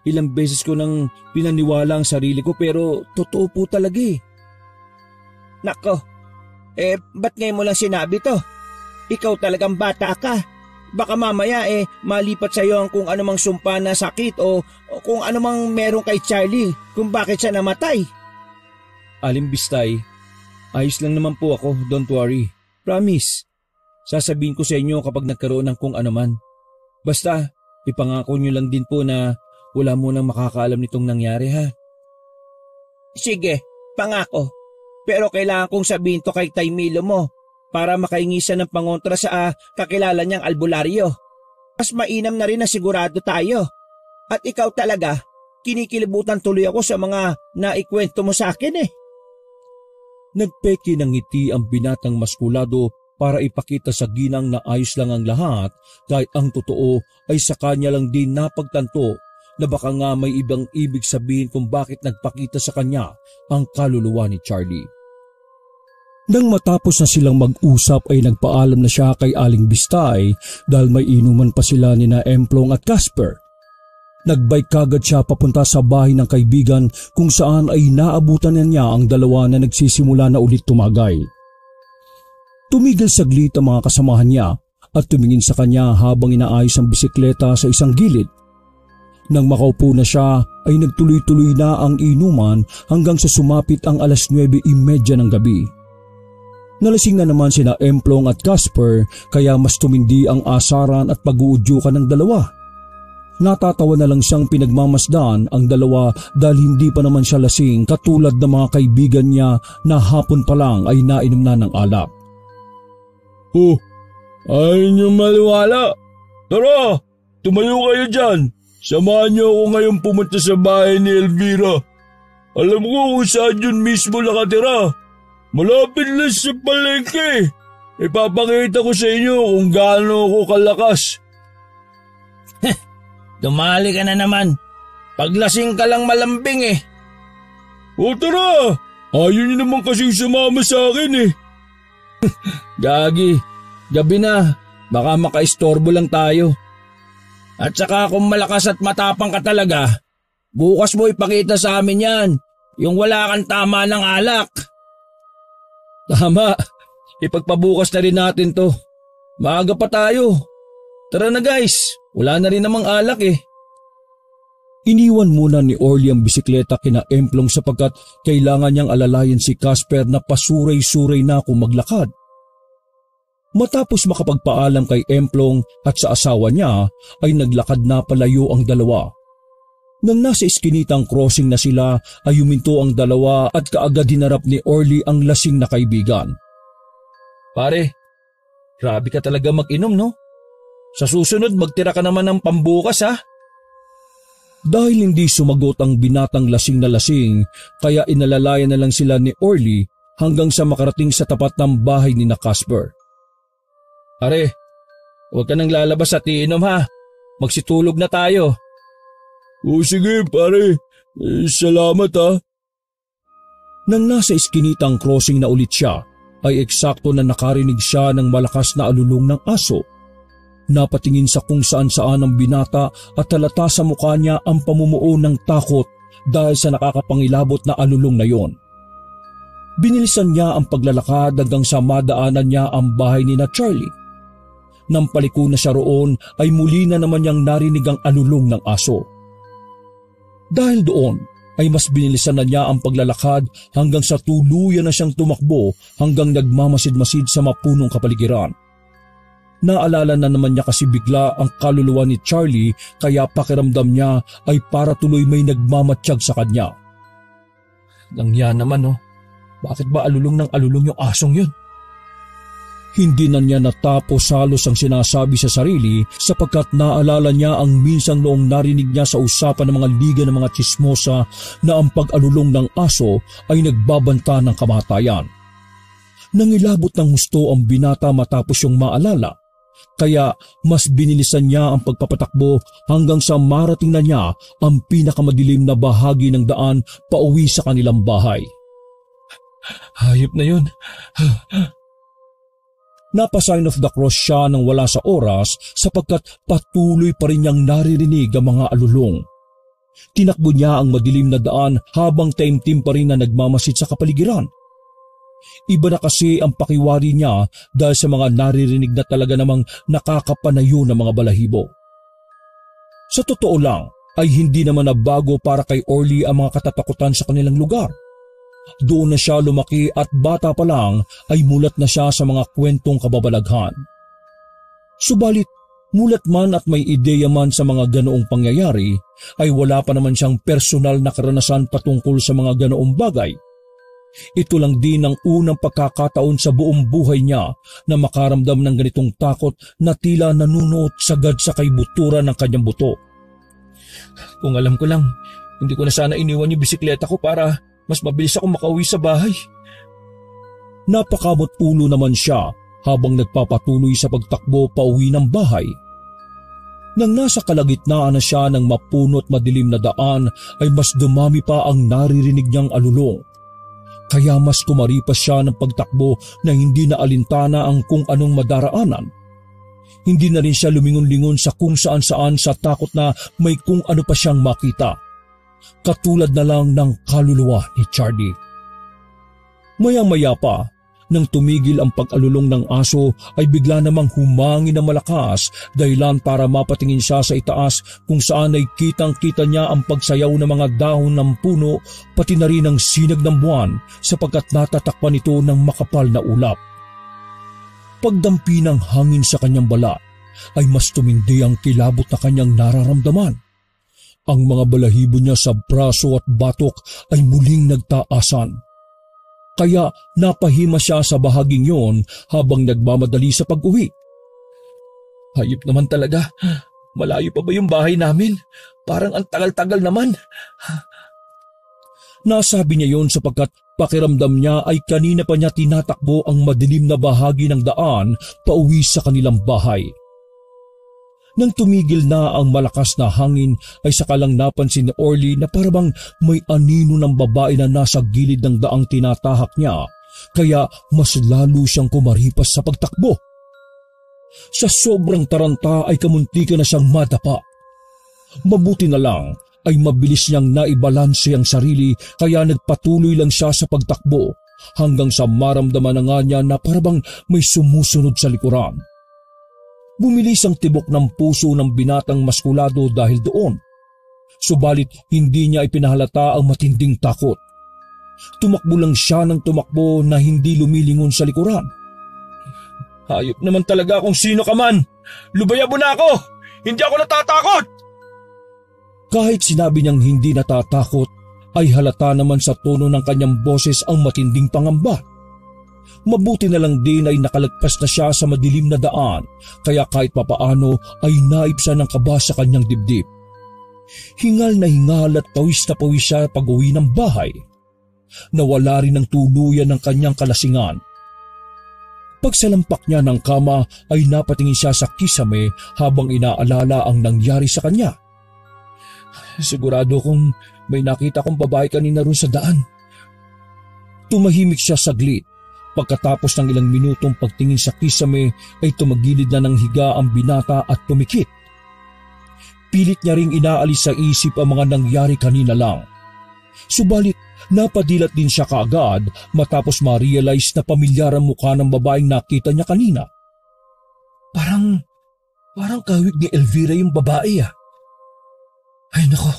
ilang beses ko nang pinaniwala ang sarili ko pero totoo po talaga eh. Nako, ba't ngayon mo lang sinabi to? Ikaw talagang bata ka. Baka mamaya malipat sa'yo ang kung anumang sumpa na sakit o kung anumang meron kay Charlie kung bakit siya namatay. Aling Bistay, ayos lang naman po ako, don't worry. Promise. Sasabihin ko sa inyo kapag nagkaroon ng kung anuman. Basta, ipangako nyo lang din po na wala mo nang makakaalam nitong nangyari ha. Sige, pangako. Pero kailangan kong sabihin to kay Tay Milo mo para makaingisan ng pangontra sa kakilala niyang albularyo. Mas mainam na rin na sigurado tayo. At ikaw talaga, kinikilibutan tuloy ako sa mga naikwento mo sa akin eh. Nagpeke ng ngiti ang binatang maskulado para ipakita sa ginang na ayos lang ang lahat kahit ang totoo ay sa kanya lang din napagtanto na baka nga may ibang ibig sabihin kung bakit nagpakita sa kanya ang kaluluwa ni Charlie. Nang matapos na silang mag-usap ay nagpaalam na siya kay Aling Bistay dahil may inuman pa sila ni na Emplong at Casper. Nagbike kagad siya papunta sa bahay ng kaibigan kung saan ay naabutan na niya ang dalawa na nagsisimula na ulit tumagay. Tumigil saglit ang mga kasamahan niya at tumingin sa kanya habang inaayos ang bisikleta sa isang gilid. Nang makaupo na siya ay nagtuloy-tuloy na ang inuman hanggang sa sumapit ang 9:30 ng gabi. Nalasing na naman sina Emplong at Casper kaya mas tumindi ang asaran at pag-uudyukan ng dalawa. Natatawa na lang siyang pinagmamasdan ang dalawa dahil hindi pa naman siya lasing katulad ng mga kaibigan niya na hapon pa lang ay nainom na ng alak. Oh, Ayaw niyo maliwala. Tara, tumayo kayo dyan. Samahan niyo ako ngayon pumunta sa bahay ni Elvira. Alam ko kung saan yun mismo nakatira. Malapit lang sa palengke. Ipapakita ko sa inyo kung gaano ako kalakas. Dumali ka na naman. Paglasing ka lang malambing eh. O tara, ayaw niyo naman kasing sumama sa akin eh. Gagi, gabi na. Baka makaistorbo lang tayo. At saka kung malakas at matapang ka talaga, bukas mo ipakita sa amin yan. Yung wala kang tama ng alak. Tama. Ipagpabukas na rin natin to. Maaga pa tayo. Tara na guys, wala na rin namang alak eh. Iniwan muna ni Orly ang bisikleta kina Emplong sapagkat kailangan niyang alalayan si Casper na pasuray-suray na kung maglakad. Matapos makapagpaalam kay Emplong at sa asawa niya ay naglakad na palayo ang dalawa. Nang nasa iskinitang crossing na sila ay huminto ang dalawa at kaagad dinarap ni Orly ang lasing na kaibigan. Pare, grabe ka talaga mag-inom no? Sa susunod magtira ka naman ng pambukas ha? Dahil hindi sumagot ang binatang lasing na lasing kaya inalalayan na lang sila ni Orly hanggang sa makarating sa tapat ng bahay ni na Casper. Pare, huwag ka nang lalabas at iinom ha. Magsitulog na tayo. O sige pare, salamat ha. Nang nasa iskinitang crossing na ulit siya, ay eksakto na nakarinig siya ng malakas na alulong ng aso. Napatingin sa kung saan-saan ang binata at halata sa mukha niya ang pamumuo ng takot dahil sa nakakapangilabot na alulong na yon. Binilisan niya ang paglalakad hanggang sa madaanan niya ang bahay ni na Charlie. Nang paliko na siya roon ay muli na naman niyang narinig ang alulong ng aso. Dahil doon ay mas binilisan na niya ang paglalakad hanggang sa tuluyan na siyang tumakbo hanggang nagmamasid-masid sa mapunong kapaligiran. Naalala na naman niya kasi bigla ang kaluluwa ni Charlie kaya pakiramdam niya ay para tuloy may nagmamatsyag sa kanya. Langya naman oh, bakit ba alulong ng alulong yung asong yun? Hindi na niya natapos halos ang sinasabi sa sarili sapagkat naalala niya ang minsan noong narinig niya sa usapan ng mga liga ng mga tsismosa na ang pag-alulong ng aso ay nagbabanta ng kamatayan. Nangilabot ng husto ang binata matapos yung maalala, kaya mas binilisan niya ang pagpapatakbo hanggang sa marating na niya ang pinakamadilim na bahagi ng daan pauwi sa kanilang bahay. Hayop na yun. Napasign of the cross siya nang wala sa oras sapagkat patuloy pa rin niyang naririnig ang mga alulong. Tinakbo niya ang madilim na daan habang taimtim pa rin na nagmamasid sa kapaligiran. Iba na kasi ang pakiwari niya dahil sa mga naririnig na talaga namang nakakapanayo ng mga balahibo. Sa totoo lang ay hindi naman nabago para kay Orly ang mga katatakutan sa kanilang lugar. Doon na siya lumaki at bata pa lang ay mulat na siya sa mga kwentong kababalaghan. Subalit, mulat man at may ideya man sa mga ganoong pangyayari, ay wala pa naman siyang personal na karanasan patungkol sa mga ganoong bagay. Ito lang din ang unang pagkakataon sa buong buhay niya na makaramdam ng ganitong takot na tila nanunuot sagad sa kaibuturan ng kanyang buto. Kung alam ko lang, hindi ko na sana iniwan yung bisikleta ko para mas mabilis ako makauwi sa bahay. Napakamot ulo naman siya habang nagpapatuloy sa pagtakbo pauwi ng bahay. Nang nasa kalagitnaan na siya ng mapuno at madilim na daan ay mas dumami pa ang naririnig niyang alulong. Kaya mas kumaripas siya ng pagtakbo na hindi na alintana ang kung anong madaraanan. Hindi na rin siya lumingon-lingon sa kung saan-saan sa takot na may kung ano pa siyang makita. Katulad na lang ng kaluluwa ni Charlie. Maya-maya pa, nang tumigil ang pag-alulong ng aso ay bigla namang humangin na malakas dahilan para mapatingin siya sa itaas kung saan ay kitang-kita niya ang pagsayaw ng mga dahon ng puno pati na rin ang sinag ng buwan sapagkat natatakpan ito ng makapal na ulap. Pagdampi ng hangin sa kanyang balat ay mas tumindi ang kilabot na kanyang nararamdaman. Ang mga balahibo niya sa braso at batok ay muling nagtaasan. Kaya napahima siya sa bahaging yon habang nagmamadali sa pag-uwi. Hayop naman talaga. Malayo pa ba yung bahay namin? Parang ang tagal-tagal naman. Nasabi niya yon sapagkat pakiramdam niya ay kanina pa niya tinatakbo ang madilim na bahagi ng daan pauwi sa kanilang bahay. Nang tumigil na ang malakas na hangin ay saka lang napansin ni Orly na parabang may anino ng babae na nasa gilid ng daang tinatahak niya, kaya mas lalo siyang kumaripas sa pagtakbo. Sa sobrang taranta ay kamuntikan na siyang madapa. Mabuti na lang ay mabilis niyang naibalanse ang sarili kaya nagpatuloy lang siya sa pagtakbo hanggang sa maramdaman na nga niya na parabang may sumusunod sa likuran. Bumilis ang tibok ng puso ng binatang maskulado dahil doon. Subalit hindi niya ipinahalata ang matinding takot. Tumakbo lang siya ng tumakbo na hindi lumilingon sa likuran. Hayop naman talaga kung sino ka man. Lubayan mo na ako! Hindi ako natatakot! Kahit sinabi niyang hindi natatakot, ay halata naman sa tono ng kanyang boses ang matinding pangamba. Mabuti na lang din ay nakalagpas na siya sa madilim na daan, kaya kahit papaano ay naipsa ng kaba sa kanyang dibdib. Hingal at pawis na pawis siya pag-uwi ng bahay. Nawala rin ng tuluyan ng kanyang kalasingan. Pagsalampak niya ng kama ay napatingin siya sa kisame habang inaalala ang nangyari sa kanya. Sigurado kong may nakita kong babae kanina ron sa daan. Tumahimik siya saglit. Pagkatapos ng ilang minutong pagtingin sa kisame ay tumagilid na ng higa ang binata at tumikit. Pilit niya ring inaalis sa isip ang mga nangyari kanina lang. Subalit napadilat din siya kaagad matapos ma-realize na pamilyar ang mukha ng babaeng nakita niya kanina. Parang kawig ni Elvira yung babae ah. Ay nako,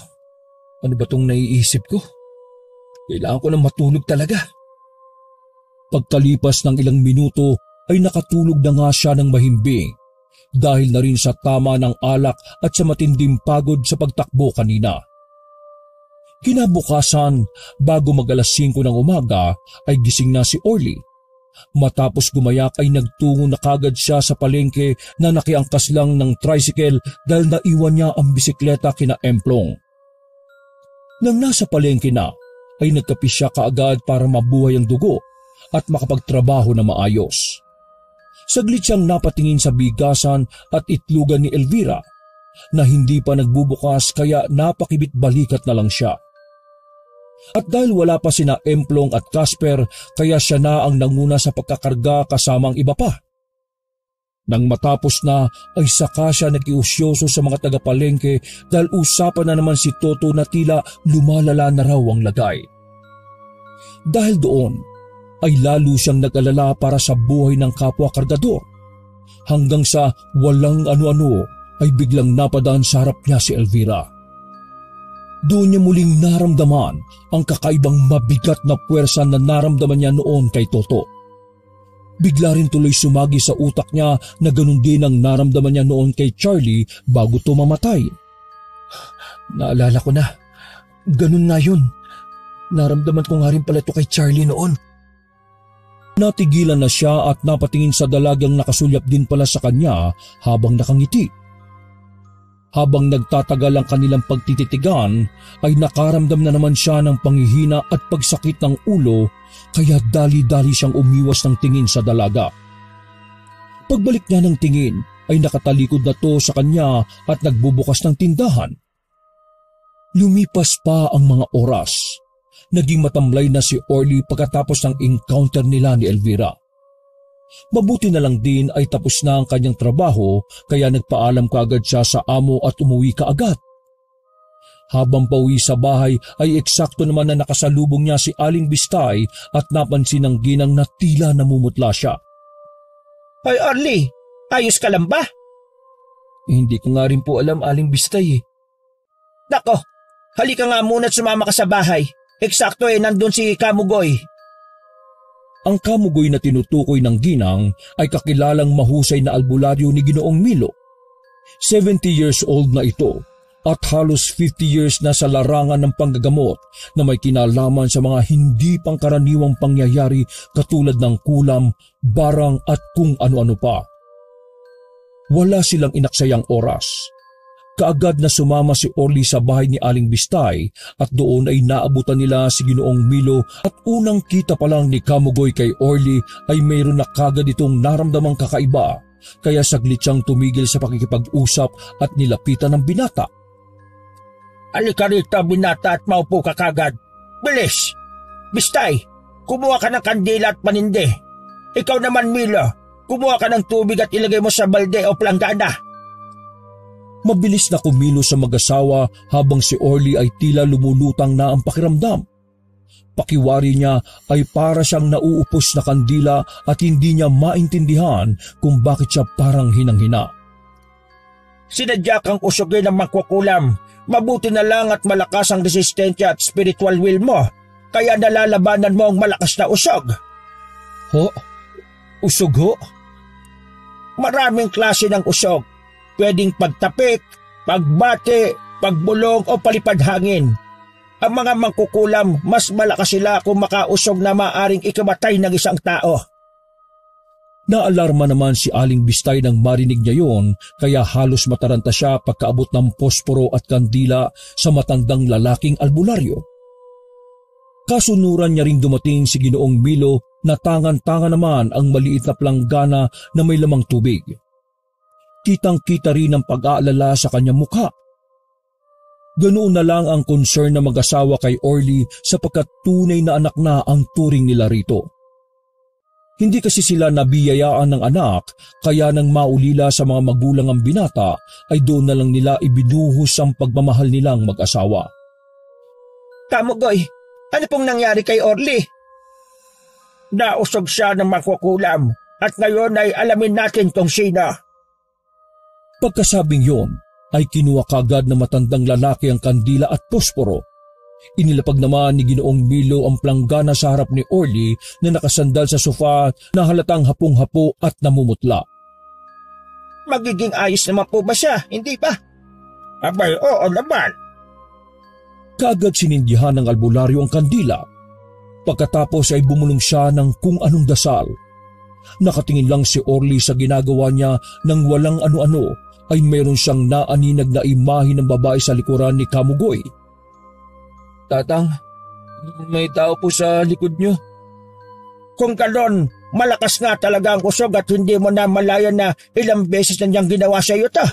ano ba tong naiisip ko? Kailangan ko nang matulog talaga. Pagkalipas ng ilang minuto ay nakatulog na nga siya ng mahimbing dahil na rin sa tama ng alak at sa matinding pagod sa pagtakbo kanina. Kinabukasan, bago mag-alas 5 ng umaga ay gising na si Orly. Matapos gumayak ay nagtungo na kagad siya sa palengke na nakiangkas lang ng tricycle dahil naiwan niya ang bisikleta kina Emplong. Nang nasa palengke na ay nagkape siya kaagad para mabuhay ang dugo at makapagtrabaho na maayos. Saglit siyang napatingin sa bigasan at itlugan ni Elvira na hindi pa nagbubukas kaya napakibit balikat na lang siya. At dahil wala pa sina Emplong at Casper kaya siya na ang nanguna sa pagkakarga kasama ang iba pa. Nang matapos na ay saka siya nakiusyoso sa mga tagapalengke dahil usapan na naman si Toto na tila lumalala na raw ang lagay. Dahil doon ay lalo siyang nag-alala para sa buhay ng kapwa kargador hanggang sa walang ano-ano ay biglang napadaan sa harap niya si Elvira. Doon niya muling naramdaman ang kakaibang mabigat na puwersa na naramdaman niya noon kay Toto. Bigla rin tuloy sumagi sa utak niya na ganun din ang naramdaman niya noon kay Charlie bago to mamatay. Naalala ko na, ganun nga yun. Naramdaman ko nga rin pala ito kay Charlie noon. Natigilan na siya at napatingin sa dalagang nakasulyap din pala sa kanya habang nakangiti. Habang nagtatagal ang kanilang pagtititigan ay nakaramdam na naman siya ng panghihina at pagsakit ng ulo kaya dali-dali siyang umiwas ng tingin sa dalaga. Pagbalik niya ng tingin ay nakatalikod na to sa kanya at nagbubukas ng tindahan. Lumipas pa ang mga oras. Naging matamlay na si Orly pagkatapos ng encounter nila ni Elvira. Mabuti na lang din ay tapos na ang kanyang trabaho kaya nagpaalam kaagad siya sa amo at umuwi kaagad. Habang pauwi sa bahay ay eksakto naman na nakasalubong niya si Aling Bistay at napansin ng ginang na tila namumutla siya. Hoy Orly, ayos ka lang ba? Hindi ko nga rin po alam, Aling Bistay eh. Nako, halika nga muna at sumama ka sa bahay. Eksakto nandun si Kamugoy. Ang Kamugoy na tinutukoy ng ginang ay kakilalang mahusay na albularyo ni Ginoong Milo. 70 years old na ito at halos 50 years na sa larangan ng panggagamot na may kinalaman sa mga hindi pangkaraniwang pangyayari katulad ng kulam, barang at kung ano-ano pa. Wala silang inaksayang oras. Kaagad na sumama si Orly sa bahay ni Aling Bistay at doon ay naabutan nila si Ginoong Milo at unang kita pa lang ni Kamugoy kay Orly ay mayroon na kagad itong naramdamang kakaiba kaya saglit siyang tumigil sa pakikipag-usap at nilapitan ng binata. Halika rito, binata, at maupo ka kagad. Bilis! Bistay, kumuha ka ng kandila at paninde. Ikaw naman, Milo, kumuha ka ng tubig at ilagay mo sa balde o planggana. Mabilis na kumilos sa mag-asawa habang si Orly ay tila lumulutang na ang pakiramdam. Pakiwari niya ay para siyang nauupos na kandila at hindi niya maintindihan kung bakit siya parang hinang-hina. Sinadya kang usogin ng mangkukulam. Mabuti na lang at malakas ang resistensya at spiritual will mo, kaya nalalabanan mo ang malakas na usog. Ho? Usog ho? Maraming klase ng usog. Pwedeng pagtapik, pagbati, pagbulong o palipad hangin. Ang mga mangkukulam, mas malakas sila kung makausog na maaring ikamatay ng isang tao. Naalarma naman si Aling Bistay nang marinig niya yon kaya halos mataranta siya pagkaabot ng posporo at kandila sa matandang lalaking albularyo. Kasunuran niya ring dumating si Ginoong Milo na tangan-tangan naman ang maliit na planggana na may lamang tubig. Kitang-kita rin ang pag-aalala sa kanyang mukha. Ganoon na lang ang concern na mag-asawa kay Orly sapagkat tunay na anak na ang turing nila rito. Hindi kasi sila nabiyayaan ng anak kaya nang maulila sa mga magulang ang binata ay doon na lang nila ibinuhos ang pagmamahal nilang mag-asawa. Kamugoy, ano pong nangyari kay Orly? Nausog siya ng mangkukulam at ngayon ay alamin natin kung sino. Pagkasabing yon ay kinuha kagad na matandang lalaki ang kandila at posporo. Inilapag naman ni Ginoong Milo ang planggana sa harap ni Orly na nakasandal sa sofa na halatang hapong-hapo at namumutla. Magiging ayos naman po ba siya, hindi ba? Abay, oo naman. Kaagad sinindihan ng albularyo ang kandila. Pagkatapos ay bumulong siya ng kung anong dasal. Nakatingin lang si Orly sa ginagawa niya nang walang ano-ano ay mayroon siyang naaninag na imahe ng babae sa likuran ni Kamugoy. Tatang, may tao po sa likod niyo. Kung ganon, malakas nga talaga ang usog at hindi mo na malayan na ilang beses na niyang ginawa sa iyo to.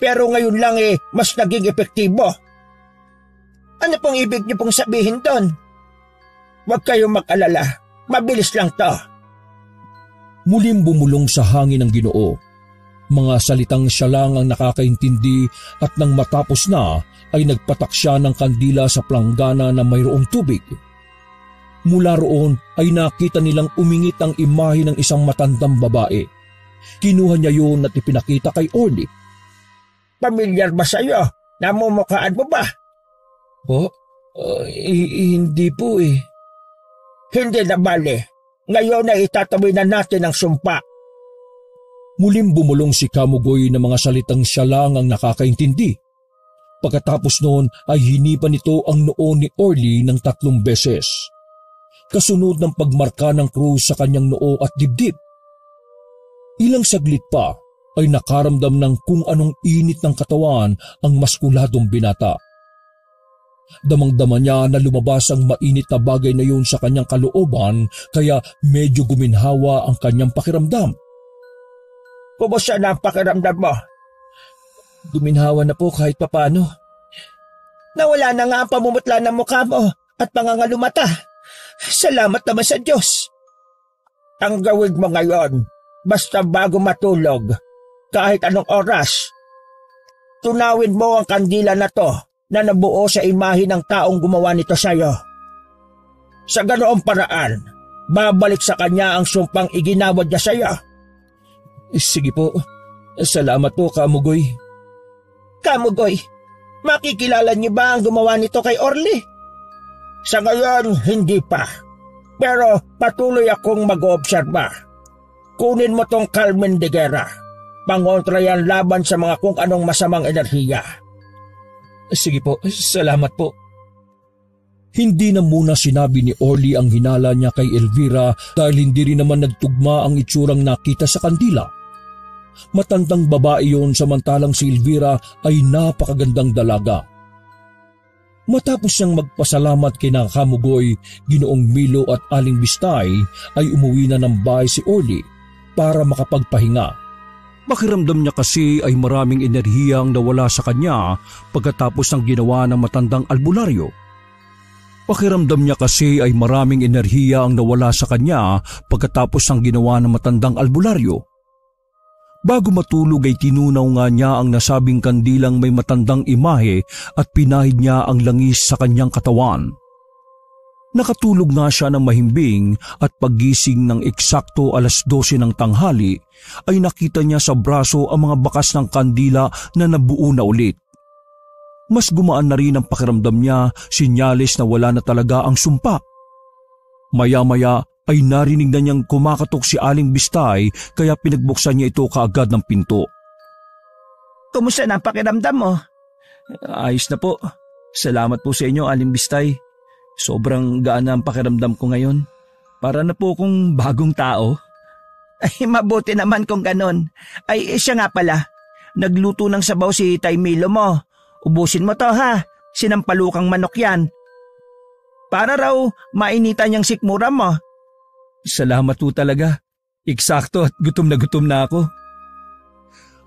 Pero ngayon lang mas naging epektibo. Ano pong ibig niyo pong sabihin doon? Huwag kayong mag-alala, mabilis lang to. Muling bumulong sa hangin ng Ginoo. Mga salitang siya lang ang nakakaintindi at nang matapos na ay nagpatak siya ng kandila sa planggana na mayroong tubig. Mula roon ay nakita nilang umingit ang imahe ng isang matandang babae. Kinuha niya yun at ipinakita kay Orly. Pamilyar ba sa iyo? Namumukhaan mo ba? Hindi po eh. Hindi na bale. Ngayon ay itataboy na natin ang sumpa. Muling bumulong si Kamugoy na mga salitang siya lang ang nakakaintindi. Pagkatapos noon ay hinipan nito ang noo ni Orly ng 3 beses. Kasunod ng pagmarka ng krus sa kanyang noo at dibdib. Ilang saglit pa ay nakaramdam ng kung anong init ng katawan ang maskuladong binata. Damang-dama niya na lumabas ang mainit na bagay na yun sa kanyang kalooban kaya medyo guminhawa ang kanyang pakiramdam. Kumusta na ang pakiramdam mo? Guminhawa na po kahit papano. Nawala na nga ang pamumutla ng mukha mo at pangangalumata. Salamat naman sa Diyos. Ang gawin mo ngayon, basta bago matulog, kahit anong oras, tunawin mo ang kandila na to na nabuo sa imahe ng taong gumawa nito sa'yo. Sa ganoong paraan, babalik sa kanya ang sumpang iginawad niya sa'yo. Sige po. Salamat po, Kamugoy. Kamugoy, makikilala niyo ba ang gumawa nito kay Orly? Sa ngayon, hindi pa. Pero patuloy akong mag-oobserba. Kunin mo tong Carmen de Guerra. Pangontra yan laban sa mga kung anong masamang enerhiya. Sige po, salamat po. Hindi na muna sinabi ni Orly ang hinala niya kay Elvira dahil hindi rin naman nagtugma ang itsurang nakita sa kandila. Matandang babae yon samantalang si Elvira ay napakagandang dalaga. Matapos siyang magpasalamat kina Kamugoy, Ginoong Milo at Aling Bistay ay umuwi na ng bahay si Orly para makapagpahinga. Pakiramdam niya kasi ay maraming enerhiyang nawala sa kanya pagkatapos ng ginawa ng matandang albularyo. Pakiramdam niya kasi ay maraming enerhiya ang nawala sa kanya pagkatapos ng ginawa ng matandang albularyo. Bago matulog ay tinunaw nga niya ang nasabing kandilang may matandang imahe at pinahid niya ang langis sa kanyang katawan. Nakatulog nga siya ng mahimbing at paggising ng eksakto 12:00 ng tanghali ay nakita niya sa braso ang mga bakas ng kandila na nabuo na ulit. Mas gumaan na rin ang pakiramdam niya, sinyalis na wala na talaga ang sumpa. Maya-maya ay narinig na niyang kumakatok si Aling Bistay kaya pinagbuksan niya ito kaagad ng pinto. Kumusta na ang pakiramdam mo? Ayos na po. Salamat po sa inyo, Aling Bistay. Sobrang gaan na ang pakiramdam ko ngayon. Para na po akong bagong tao. Ay, mabuti naman kung ganon. Ay, siya nga pala. Nagluto ng sabaw si Tay Milo mo. Ubusin mo to ha. Sinampalukang manok yan. Para raw mainitan niyang sikmura mo. Salamat po talaga. Eksakto at gutom na ako.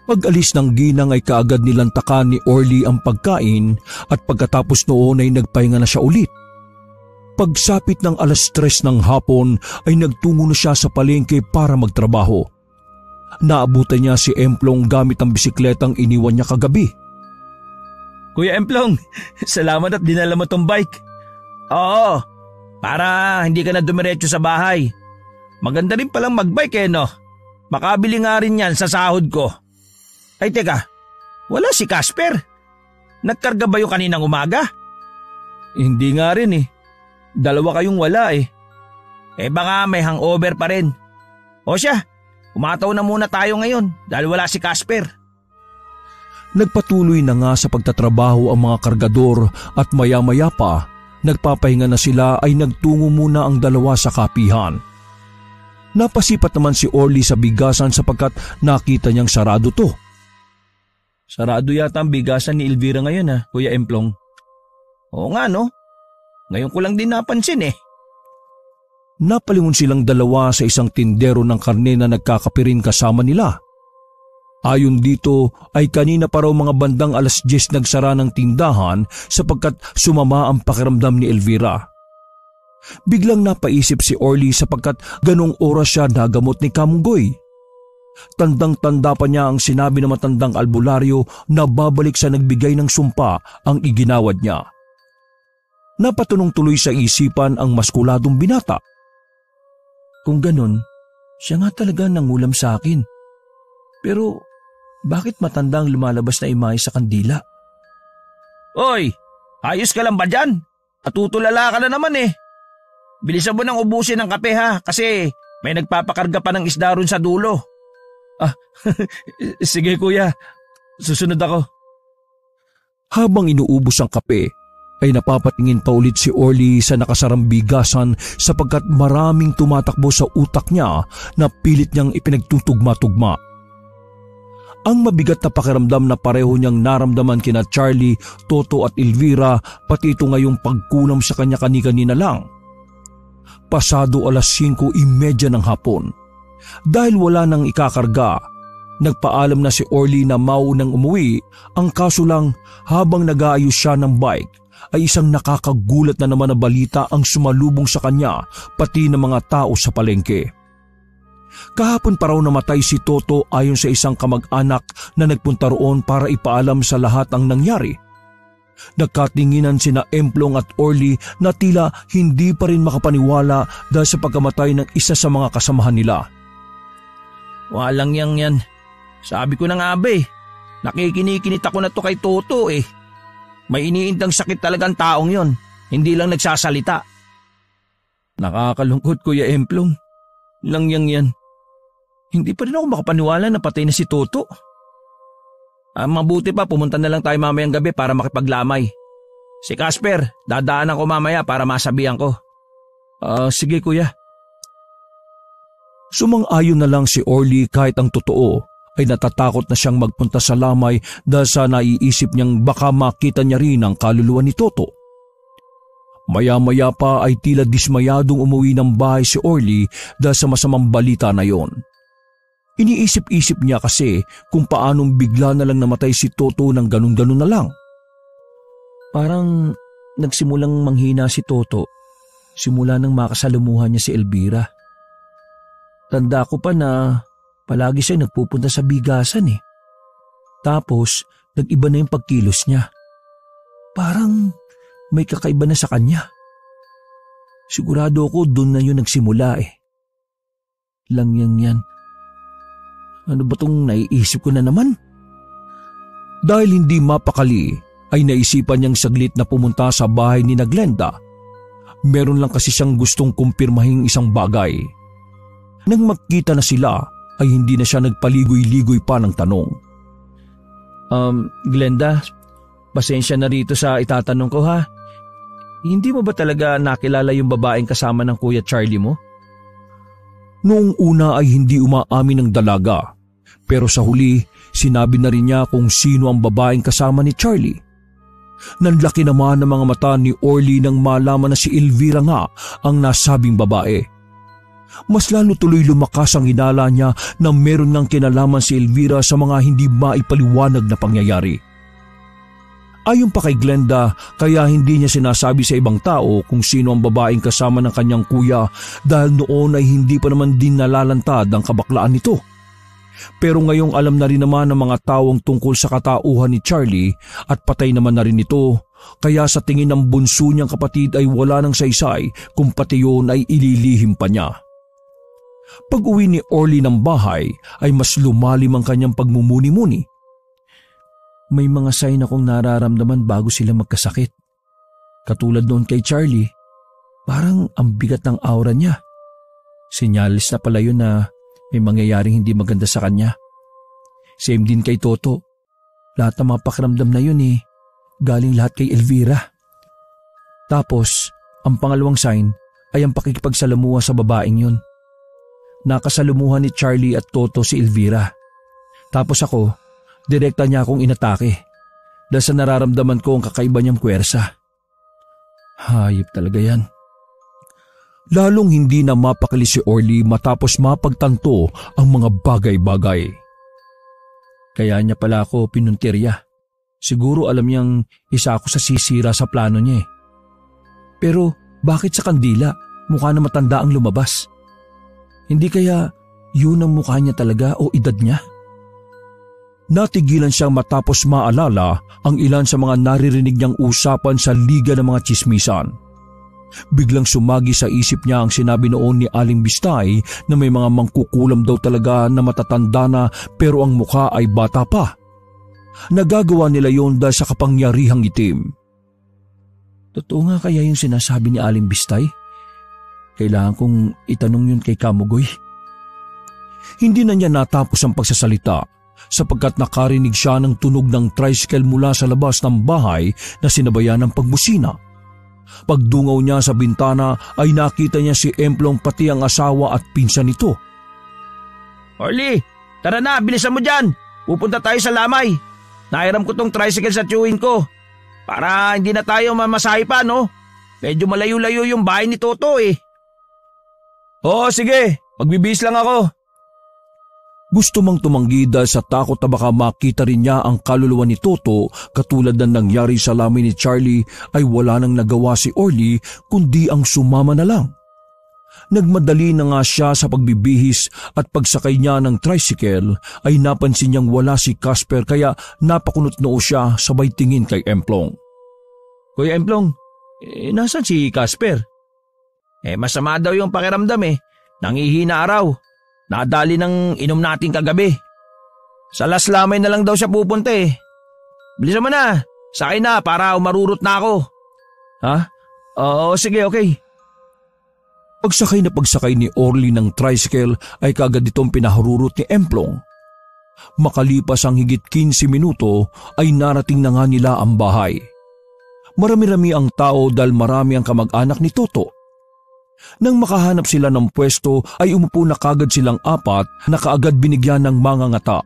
Pag-alis ng ginang ay kaagad nilantakan ni Orly ang pagkain at pagkatapos noon ay nagpahinga na siya ulit. Pagsapit ng 3:00 ng hapon ay nagtungo na siya sa palengke para magtrabaho. Naabutan niya si Emplong gamit ang bisikletang iniwan niya kagabi. Kuya Emplong, salamat at dinala mo tong bike. Oo, para hindi ka na dumiretso sa bahay. Maganda rin palang magbike no? Makabili nga rin yan sa sahod ko. Ay teka, wala si Casper. Nagkarga ba yung kaninang umaga? Hindi nga rin eh. Dalawa kayong wala eh. Baka may hangover pa rin. O siya, umataw na muna tayo ngayon dahil wala si Casper. Nagpatuloy na nga sa pagtatrabaho ang mga kargador at maya-maya pa, nagpapahinga na sila ay nagtungo muna ang dalawa sa kapihan. Napasipat naman si Orly sa bigasan sapagkat nakita niyang sarado to. Sarado yata ang bigasan ni Elvira ngayon ha, Kuya Emplong. Oo nga no. Ngayon ko lang din napansin eh. Napalingon silang dalawa sa isang tindero ng karne na nagkakapirin kasama nila. Ayon dito ay kanina pa raw mga bandang 10:00 nagsara ng tindahan sapagkat sumama ang pakiramdam ni Elvira. Biglang napaisip si Orly sapagkat ganong oras siya nagamot ni Kamugoy. Tandang-tanda pa niya ang sinabi ng matandang albularyo na babalik sa nagbigay ng sumpa ang iginawad niya. Napatunong tuloy sa isipan ang maskuladong binata. Kung ganon, siya nga talaga nangulam sa akin. Pero bakit matandang lumalabas na imahe sa kandila? Oy, ayos ka lang ba dyan? Natutulala ka na naman eh. Bilisan mo nang ubusin ng kape ha kasi may nagpapakarga pa ng isda ron sa dulo. Sige kuya, susunod ako. Habang inuubos ang kape, ay napapatingin pa ulit si Orly sa nakasarang bigasan sapagkat maraming tumatakbo sa utak niya na pilit niyang ipinagtutugma-tugma. Ang mabigat na pakiramdam na pareho niyang naramdaman kina Charlie, Toto at Elvira pati ito ngayong pagkulam sa kanya kani-kanina lang. Pasado 5:30 ng hapon. Dahil wala nang ikakarga, nagpaalam na si Orly na maunang umuwi, ang kaso lang habang nag-aayos siya ng bike ay isang nakakagulat na naman na balita ang sumalubong sa kanya pati ng mga tao sa palengke. Kahapon pa raw namatay si Toto ayon sa isang kamag-anak na nagpunta roon para ipaalam sa lahat ang nangyari. Nagkatinginan sina Emplong at Orly na tila hindi pa rin makapaniwala dahil sa pagkamatay ng isa sa mga kasamahan nila. Walang yan. Sabi ko na nga ba eh, nakikinikinit ako na to kay Toto eh. May iniindang sakit talagang taong yon, hindi lang nagsasalita. Nakakalungkot Kuya Emplong. Langyang yan. Hindi pa rin ako makapaniwala na patay na si Toto. Mabuti pa pumunta na lang tayo mamayang gabi para makipaglamay. Si Casper, dadaanan ko mamaya para masabihan ko. Sige kuya. Sumang-ayon na lang si Orly kahit ang totoo ay natatakot na siyang magpunta sa lamay dahil sa naiisip niyang baka makita niya rin ang kaluluwa ni Toto. Maya-maya pa ay tila dismayadong umuwi ng bahay si Orly dahil sa masamang balita na yon. Iniisip-isip niya kasi kung paanong bigla na lang namatay si Toto ng ganun-ganun na lang. Parang nagsimulang manghina si Toto simula nang makasalumuhan niya si Elvira. Tanda ko pa na palagi siya nagpupunta sa bigasan eh. Tapos nag-iba na yung pagkilos niya. Parang may kakaiba na sa kanya. Sigurado ako doon na yun nagsimula eh. Lang yan. Ano ba tong naiisip ko na naman? Dahil hindi mapakali, ay naisipan niyang saglit na pumunta sa bahay ni Glenda. Meron lang kasi siyang gustong kumpirmahing isang bagay. Nang magkita na sila, ay hindi na siya nagpaligoy-ligoy pa ng tanong. Glenda, pasensya na rito sa itatanong ko ha. Hindi mo ba talaga nakilala yung babaeng kasama ng Kuya Charlie mo? Noong una ay hindi umaamin ng dalaga, pero sa huli sinabi na rin niya kung sino ang babaeng kasama ni Charlie. Nanlaki naman ang mga mata ni Orly nang malaman na si Elvira nga ang nasabing babae. Mas lalo tuloy lumakas ang hinala niya na meron ngang kinalaman si Elvira sa mga hindi maipaliwanag na pangyayari. Ayon pa kay Glenda, kaya hindi niya sinasabi sa ibang tao kung sino ang babaeng kasama ng kanyang kuya dahil noon ay hindi pa naman din nalalantad ang kabaklaan nito. Pero ngayong alam na rin naman ng mga taong tungkol sa katauhan ni Charlie at patay naman na rin ito, kaya sa tingin ng bunso niyang kapatid ay wala nang saysay kung pati yun ay ililihim pa niya. Pag-uwi ni Orly ng bahay ay mas lumalim ang kanyang pagmumuni-muni. May mga sign akong nararamdaman bago sila magkasakit. Katulad noon kay Charlie, parang ang bigat ng aura niya. Sinyalis na pala yun na may mangyayaring hindi maganda sa kanya. Same din kay Toto. Lahat ng mga pakiramdam na yun galing lahat kay Elvira. Tapos, ang pangalawang sign ay ang pakikipagsalamuha sa babaeng yun. Nakasalumuhan ni Charlie at Toto si Elvira. Tapos ako, direkta niya akong inatake dahil sa nararamdaman ko ang kakaiba niyang puwersa. Hayop talaga yan. Lalong hindi na mapakali si Orly matapos mapagtanto ang mga bagay-bagay. Kaya niya pala ako pinuntirya. Siguro alam niyang isa ako sa sisira sa plano niya eh. Pero bakit sa kandila mukha na matanda ang lumabas? Hindi kaya yun ang mukha niya talaga o edad niya? Natigilan siyang matapos maalala ang ilan sa mga naririnig niyang usapan sa liga ng mga tsismisan. Biglang sumagi sa isip niya ang sinabi noon ni Aling Bistay na may mga mangkukulam daw talaga na matatanda na pero ang mukha ay bata pa. Nagagawa nila yon dahil sa kapangyarihang itim. Totoo nga kaya yung sinasabi ni Aling Bistay? Kailangan kong itanong yun kay Kamugoy. Hindi na niya natapos ang pagsasalita sapagkat nakarinig siya ng tunog ng tricycle mula sa labas ng bahay na sinabayan ng pagbusina. Pagdungaw niya sa bintana ay nakita niya si Emplong pati ang asawa at pinsan nito. Orly, tara na, bilisan mo dyan. Pupunta tayo sa lamay. Nairam ko tong tricycle sa tiyuhin ko. Para hindi na tayo mamasahe pa, no? Medyo malayo-layo yung bahay ni Toto eh. Oo, sige. Magbibihis lang ako. Gusto mang tumanggi dahil sa takot na baka makita rin niya ang kaluluwa ni Toto katulad ng nangyari sa lamin ni Charlie ay wala nang nagawa si Orly kundi ang sumama na lang. Nagmadali na nga siya sa pagbibihis at pagsakay niya ng tricycle ay napansin niyang wala si Casper kaya napakunot noo siya sabay tingin kay Emplong. Kuya Emplong, nasan si Casper? Masama daw yung pakiramdam Nangihina araw. Nadali ng inom natin kagabi. Sa Las Lamay na lang daw siya pupunta Bilisan mo na. Sakay na para umarurot na ako. Ha? Oo, sige, okay. Pagsakay ni Orly ng tricycle ay kagad itong pinaharurot ni Emplong. Makalipas ang higit 15 minuto ay narating na nga nila ang bahay. Marami-rami ang tao dahil marami ang kamag-anak ni Toto. Nang makahanap sila ng pwesto ay umupo na kagad silang apat na kaagad binigyan ng mga ngata.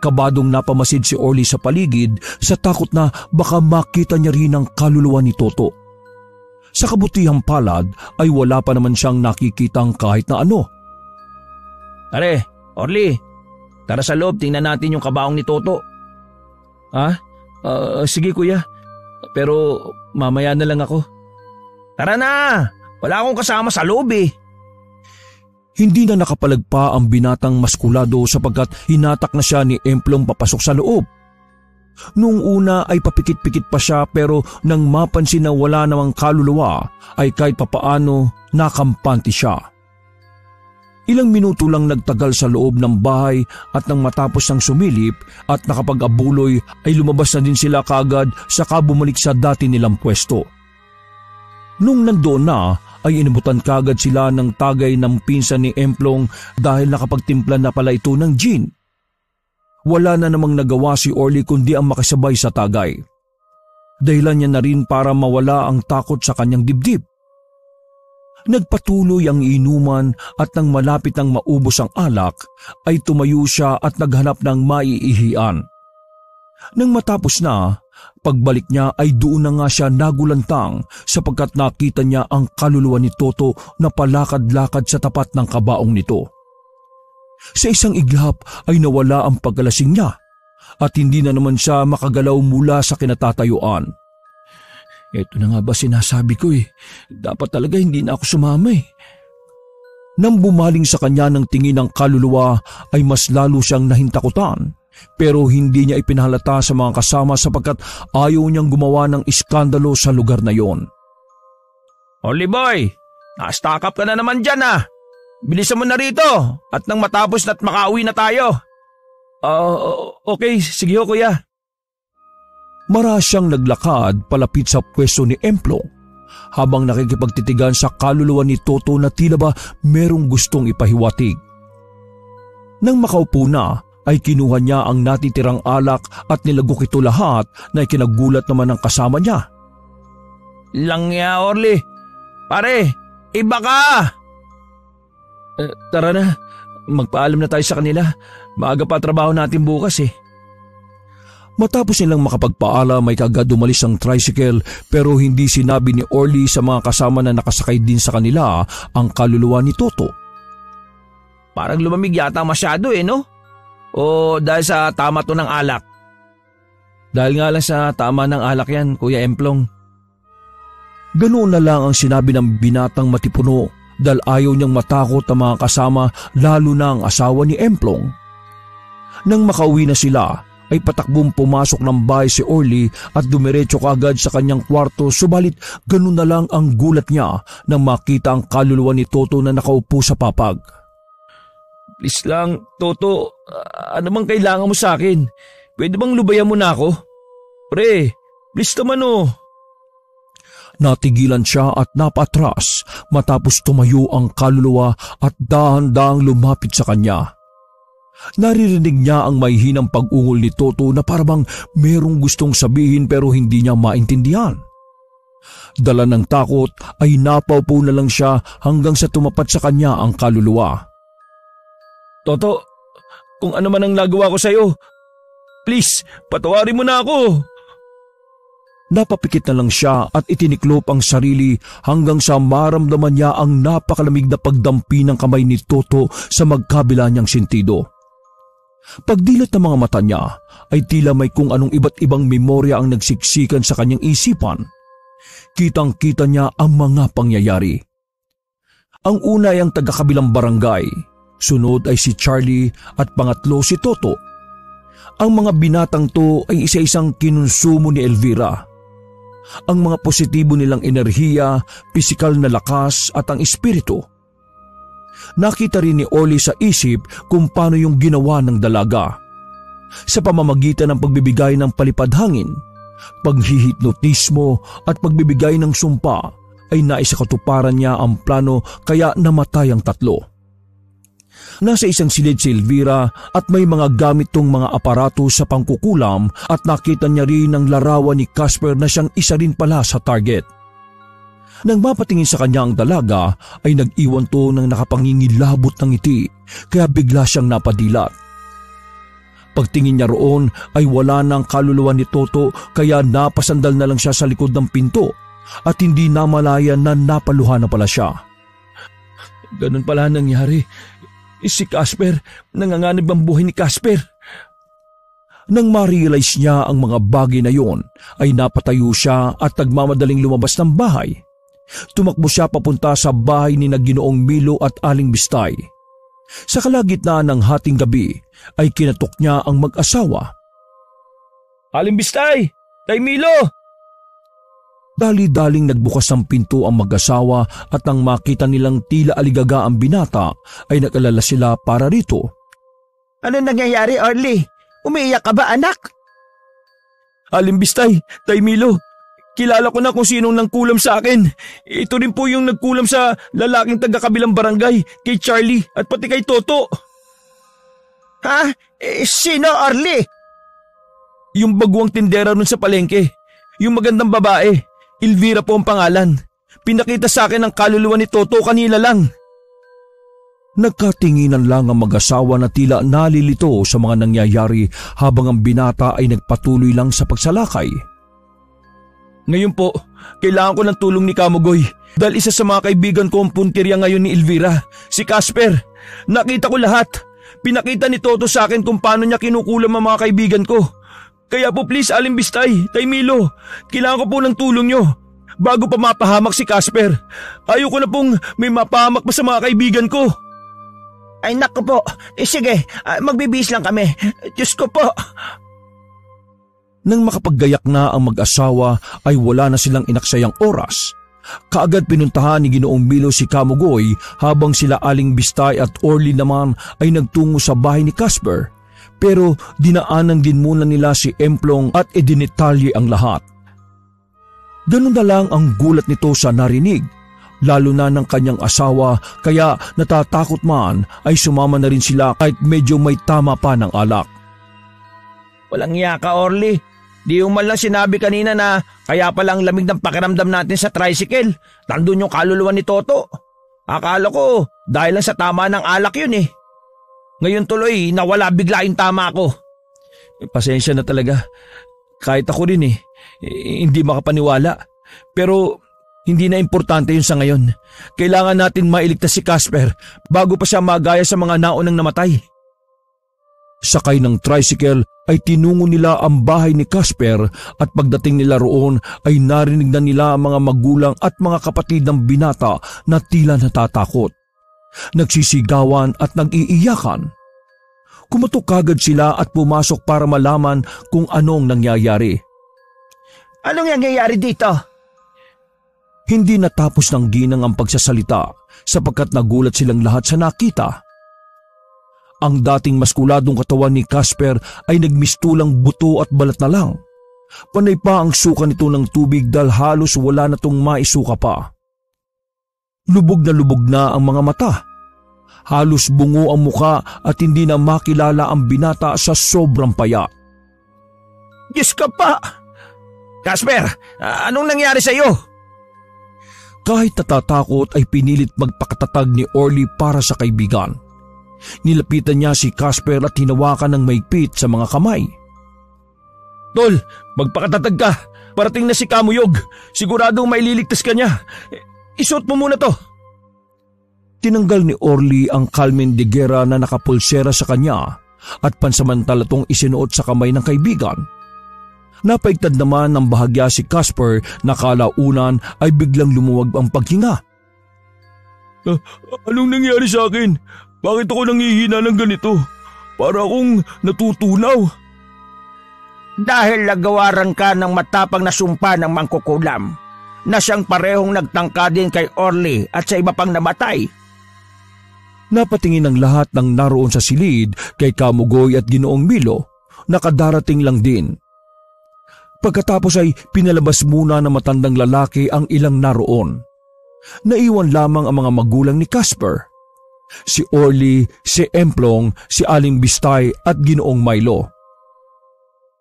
Kabadong napamasid si Orly sa paligid sa takot na baka makita niya rin ang kaluluwa ni Toto. Sa kabutihang palad ay wala pa naman siyang nakikitang kahit na ano. Pare, Orly, tara sa loob, tingnan natin yung kabaong ni Toto. Sige kuya, pero mamaya na lang ako. Tara na, wala akong kasama sa loob eh. Hindi na nakapalagpa ang binatang maskulado sapagkat hinatak na siya ni Emplong papasok sa loob. Noong una ay papikit-pikit pa siya pero nang mapansin na wala namang kaluluwa ay kahit papaano nakampante siya. Ilang minuto lang nagtagal sa loob ng bahay at nang matapos ng sumilip at nakapag-abuloy ay lumabas na din sila kaagad saka bumalik sa dati nilang pwesto. Nung nandoon na ay inabutan kaagad sila ng tagay ng pinsan ni Emplong dahil nakapagtimpla na pala ito ng gin. Wala na namang nagawa si Orly kundi ang makasabay sa tagay. Dahilan niya na rin para mawala ang takot sa kanyang dibdib. Nagpatuloy ang inuman at nang malapit ng maubos ang alak ay tumayo siya at naghanap ng maiihian. Nang matapos na, pagbalik niya ay doon na nga siya nagulantang sapagkat nakita niya ang kaluluwa ni Toto na palakad-lakad sa tapat ng kabaong nito. Sa isang iglap ay nawala ang pagkalasing niya at hindi na naman siya makagalaw mula sa kinatatayuan. Ito na nga ba sinasabi ko eh, dapat talaga hindi na ako sumama eh. Nang bumaling sa kanya ng tingin ng kaluluwa ay mas lalo siyang nahintakutan. Pero hindi niya ipinahalata sa mga kasama sapagkat ayaw niyang gumawa ng iskandalo sa lugar na yon. Orly boy, na-stack up ka na naman dyan ah. Bilisan mo na rito at nang matapos na't makauwi na tayo. Okay, sige ho kuya. Mara siyang naglakad palapit sa pwesto ni Emplong habang nakikipagtitigan sa kaluluwa ni Toto na tila ba merong gustong ipahiwatig. Nang makaupo na, ay kinuha niya ang natitirang alak at nilagok ito lahat na ikinagulat naman ng kasama niya. Langya Orly, pare, iba ka! Tara na, magpaalam na tayo sa kanila. Maaga pa trabaho natin bukas eh. Matapos nilang makapagpaalam ay kaagad umalis ang tricycle pero hindi sinabi ni Orly sa mga kasama na nakasakay din sa kanila ang kaluluwa ni Toto. Parang lumamig yata masyado eh no? O dahil sa tama to ng alak? Dahil nga lang sa tama ng alak yan, Kuya Emplong. Ganoon na lang ang sinabi ng binatang matipuno dahil ayaw niyang matakot ang mga kasama lalo na ang asawa ni Emplong. Nang makauwi na sila, ay patakbong pumasok ng bahay si Orly at dumiretso kaagad sa kanyang kwarto subalit ganoon na lang ang gulat niya nang makita ang kaluluwa ni Toto na nakaupo sa papag. Please lang, Toto, ano bang kailangan mo sa akin? Pwede bang lubayan mo na ako? Pre, please naman oh. Natigilan siya at napatras matapos tumayo ang kaluluwa at dahan-dahang lumapit sa kanya. Naririnig niya ang may hinang pag-ungol ni Toto na parang merong gustong sabihin pero hindi niya maintindihan. Dala ng takot ay napaupo na lang siya hanggang sa tumapat sa kanya ang kaluluwa. Toto, kung ano man ang nagawa ko sa'yo, please, patawarin mo na ako. Napapikit na lang siya at itiniklop ang sarili hanggang sa maramdaman niya ang napakalamig na pagdampi ng kamay ni Toto sa magkabila niyang sentido. Pagdilat ng mga mata niya ay tila may kung anong iba't ibang memorya ang nagsiksikan sa kanyang isipan. Kitang-kita niya ang mga pangyayari. Ang una ay ang taga-kabilang barangay. Sunod ay si Charlie at pangatlo si Toto. Ang mga binatang to ay isa-isang kinonsumo ni Elvira. Ang mga positibo nilang enerhiya, pisikal na lakas at ang espiritu. Nakita rin ni Orly sa isip kung paano yung ginawa ng dalaga. Sa pamamagitan ng pagbibigay ng palipad-hangin, paghihipnotismo at pagbibigay ng sumpa ay naisakatuparan niya ang plano kaya namatay ang tatlo. Nasa isang silid si Elvira at may mga gamit tong mga aparato sa pangkukulam at nakita niya rin ang larawan ni Casper na siyang isa rin pala sa target. Nang mapatingin sa kanya ang dalaga ay nag-iwan to ng nakapangingilabot ng ngiti kaya bigla siyang napadilat. Pagtingin niya roon ay wala nang kaluluwa ni Toto kaya napasandal na lang siya sa likod ng pinto at hindi namalaya na napaluha na pala siya. Ganun pala nangyari. Si Casper, nanganganib ang buhay ni Casper. Nang ma-realize niya ang mga bagay na yon, ay napatayo siya at nagmamadaling lumabas ng bahay. Tumakbo siya papunta sa bahay ni Ginoong Milo at Aling Bistay. Sa kalagitnaan ng hating gabi ay kinatok niya ang mag-asawa. Aling Bistay! Tay Milo! Dali-daling nagbukas ng pinto ang mag-asawa at nang makita nilang tila aligaga ang binata ay nag-alala sila para rito. Ano nangyayari, Orly? Umiiyak ka ba, anak? Aling Bistay, Tay Milo, kilala ko na kung sinong nangkulam sa akin. Ito rin po yung nagkulam sa lalaking taga-kabilang barangay, kay Charlie at pati kay Toto. Ha? Sino, Orly? Yung baguang tindera nun sa palengke. Yung magandang babae. Elvira po ang pangalan. Pinakita sa akin ang kaluluwa ni Toto kanina lang. Nagkatinginan lang ang mag-asawa na tila nalilito sa mga nangyayari habang ang binata ay nagpatuloy lang sa pagsalakay. Ngayon po, kailangan ko ng tulong ni Kamugoy dahil isa sa mga kaibigan ko ang puntirya ngayon ni Elvira, si Casper. Nakita ko lahat. Pinakita ni Toto sa akin kung paano niya kinukulam ang mga kaibigan ko. Kaya po please, Aling Bistay, Tay Milo, kailangan ko po ng tulong nyo bago pa mapahamak si Casper. Ayoko na pong may mapahamak pa sa mga kaibigan ko. Ay naku po, sige, magbibihis lang kami. Diyos ko po. Nang makapaggayak na ang mag-asawa ay wala na silang inaksayang oras. Kaagad pinuntahan ni Ginoong Milo si Kamugoy habang sila Aling Bistay at Orly naman ay nagtungo sa bahay ni Casper. Pero dinaanan din muna nila si Emplong at idinitalye ang lahat. Ganun na lang ang gulat nito sa narinig, lalo na ng kanyang asawa kaya natatakot man ay sumama na rin sila kahit medyo may tama pa ng alak. Walang iya ka, Orly. Di yung man lang sinabi kanina na kaya palang lamig ng pakiramdam natin sa tricycle. Nandun yung kaluluwa ni Toto. Akala ko dahil lang sa tama ng alak yun eh. Ngayon tuloy, nawala bigla yung tama ko. Pasensya na talaga. Kahit ako rin hindi makapaniwala. Pero hindi na importante yun sa ngayon. Kailangan natin mailigtas si Casper bago pa siya magaya sa mga naunang namatay. Sakay ng tricycle ay tinungo nila ang bahay ni Casper at pagdating nila roon ay narinig na nila ang mga magulang at mga kapatid ng binata na tila natatakot. Nagsisigawan at nag-iiyakan. Kumatok kagad sila at pumasok para malaman kung anong nangyayari. Anong nangyayari dito? Hindi natapos ng ginang ang pagsasalita sapagkat nagulat silang lahat sa nakita. Ang dating maskuladong katawan ni Casper ay nagmistulang buto at balat na lang. Panay pa ang suka nito ng tubig dahil halos wala na tong maisuka pa. Lubog na ang mga mata. Halos bungo ang muka at hindi na makilala ang binata sa sobrang paya. Diyos ka pa! Casper, anong nangyari sa iyo? Kahit natatakot ay pinilit magpakatatag ni Orly para sa kaibigan. Nilapitan niya si Casper at hinawakan ng maigpit sa mga kamay. Tol, magpakatatag ka. Parating na si Kamuyog. Siguradong maililigtas ka niya. Isuot mo muna to. Tinanggal ni Orly ang Calmen de Guerra na nakapulsera sa kanya at pansamantala tong isinuot sa kamay ng kaibigan. Napaigtad naman ng bahagya si Casper na kalaunan ay biglang lumuwag ang paghinga. Anong nangyari sa akin? Bakit ako nangihina ng ganito? Para akong natutunaw. Dahil nagawaran ka ng matapang na sumpa ng mangkukulam na siyang parehong nagtangka din kay Orly at sa iba pang namatay. Napatingin ang lahat ng naroon sa silid kay Kamugoy at Ginoong Milo. Nakadarating lang din. Pagkatapos ay pinalabas muna ng matandang lalaki ang ilang naroon. Naiwan lamang ang mga magulang ni Casper. Si Orly, si Emplong, si Aling Bistay at Ginoong Milo.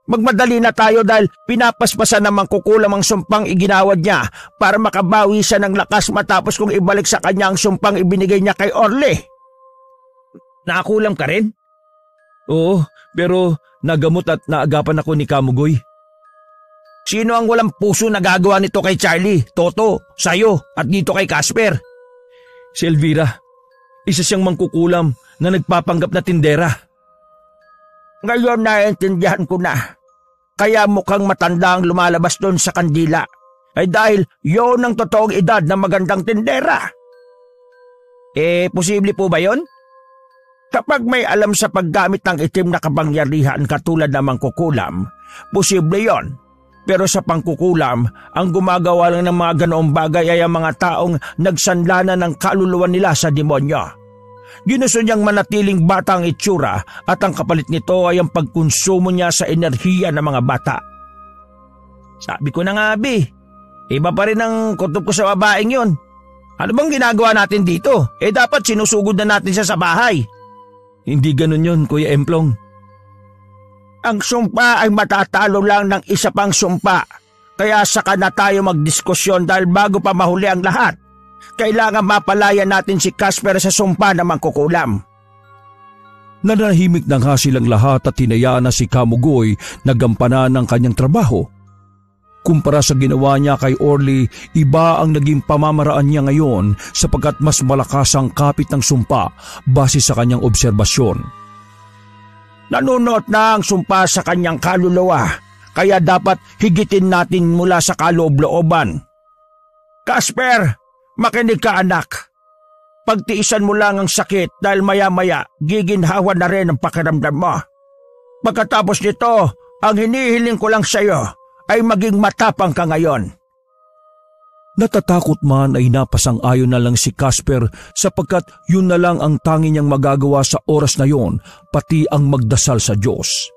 Magmadali na tayo dahil pinapaspasan ng mangkukulam ang sumpang iginawad niya para makabawi siya ng lakas matapos kung ibalik sa kanya ang sumpang ibinigay niya kay Orly. Nakakulam ka rin? Oo, pero nagamot at naagapan ako ni Kamugoy. Sino ang walang puso na gagawa nito kay Charlie, Toto, sayo at dito kay Casper? Si Elvira, isa siyang mangkukulam na nagpapanggap na tindera. Ngayon naiintindihan ko na. Kaya mukhang matanda ang lumalabas doon sa kandila. Ay dahil yon ang totoong edad ng magandang tindera. Posible po ba yon? Kapag may alam sa paggamit ng itim na kapangyarihan katulad ng mangkukulam, posible yon. Pero sa pangkukulam, ang gumagawa lang ng mga ganoong bagay ay ang mga taong nagsanlanan ng kaluluwa nila sa demonyo. Ginusto niyang manatiling bata ang itsura at ang kapalit nito ay ang pagkonsumo niya sa enerhiya ng mga bata. Sabi ko na nga, iba pa rin ang kutob ko sa babaeng yon. Ano bang ginagawa natin dito? Dapat sinusugod na natin siya sa bahay. Hindi ganun yon, Kuya Emplong. Ang sumpa ay matatalo lang ng isa pang sumpa. Kaya saka na tayo magdiskusyon dahil bago pa mahuli ang lahat, kailangan mapalaya natin si Casper sa sumpa na mangkukulam. Nanahimik na nga silang lahat at hinayaan na si Kamugoy na gampanan ng kanyang trabaho. Kumpara sa ginawa niya kay Orly, iba ang naging pamamaraan niya ngayon sapagkat mas malakas ang kapit ng sumpa base sa kanyang obserbasyon. Nanunot na ang sumpa sa kanyang kaluluwa, kaya dapat higitin natin mula sa kaloob-looban. Casper, makinig ka anak. Pagtiisan mo lang ang sakit dahil maya-maya giginhawa na rin ang pakiramdam mo. Pagkatapos nito, ang hinihiling ko lang sa iyo ay maging matapang ka ngayon. Natatakot man ay napasang-ayon na lang si Casper sapagkat yun na lang ang tangi niyang magagawa sa oras na yon, pati ang magdasal sa Diyos.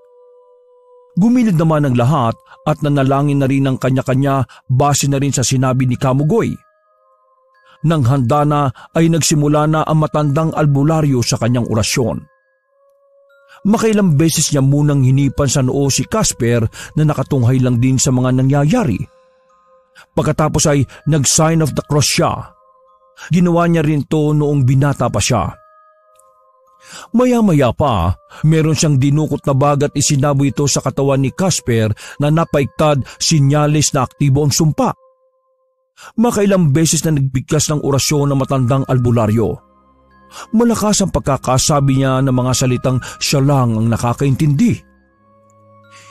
Gumilid naman ang lahat at nanalangin na rin ang kanya-kanya base na rin sa sinabi ni Kamugoy. Nang handa na ay nagsimula na ang matandang albularyo sa kanyang orasyon. Makailang beses niya munang hinipan sa noo si Casper na nakatunghay lang din sa mga nangyayari. Pagkatapos ay nag-sign of the cross siya. Ginawa niya rin to noong binata pa siya. Maya-maya pa, meron siyang dinukot na bag at isinabo ito sa katawan ni Casper na napaiktad sinyalis na aktibo ang sumpa. Makailang beses na nagbigkas ng orasyon ng matandang albularyo. Malakas ang pagkakasabi niya ng mga salitang siya lang ang nakakaintindi.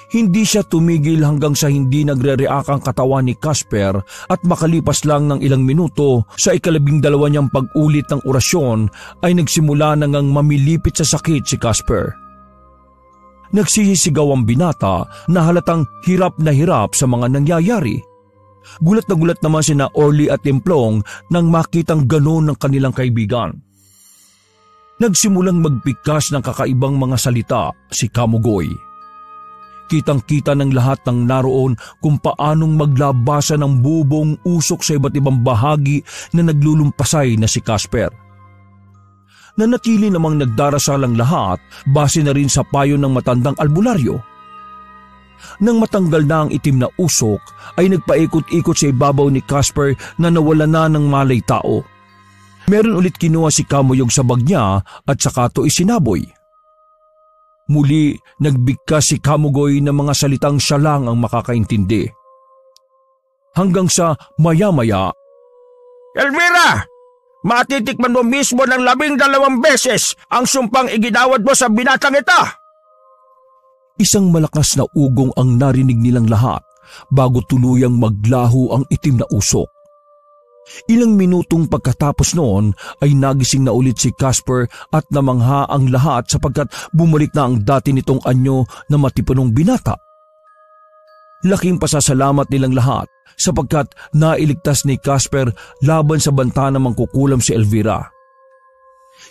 Hindi siya tumigil hanggang sa hindi nagre-react ang katawan ni Casper at makalipas lang ng ilang minuto sa 12 niyang pag-ulit ng orasyon ay nagsimula na ngang mamilipit sa sakit si Casper. Nagsisisigaw ang binata na halatang hirap na hirap sa mga nangyayari. Gulat na gulat naman sina Orly at Emplong nang makitang ganon ng kanilang kaibigan. Nagsimulang magbigkas ng kakaibang mga salita si Kamugoy. Kitang-kita ng lahat ng naroon kung paanong maglabasan ng bubong usok sa iba't ibang bahagi na naglulumpasay na si Casper. Nanatili namang nagdarasal ang lahat base na rin sa payo ng matandang albularyo. Nang matanggal na ang itim na usok ay nagpaikot-ikot sa ibabaw ni Casper na nawala na ng malay tao. Meron ulit kinuha si Kamuyog sa bag niya at saka ito isinaboy. Muli, nagbigkas si Kamugoy ng mga salitang siya lang ang makakaintindi. Hanggang sa maya-maya, Elvira! Matitikman mo mismo ng 12 beses ang sumpang iginawad mo sa binatang ito! Isang malakas na ugong ang narinig nilang lahat bago tuluyang maglaho ang itim na usok. Ilang minutong pagkatapos noon ay nagising na ulit si Casper at namangha ang lahat sapagkat bumalik na ang dati nitong anyo na matipunong binata. Laking pasasalamat nilang lahat sapagkat nailigtas ni Casper laban sa banta na mangkukulam si Elvira.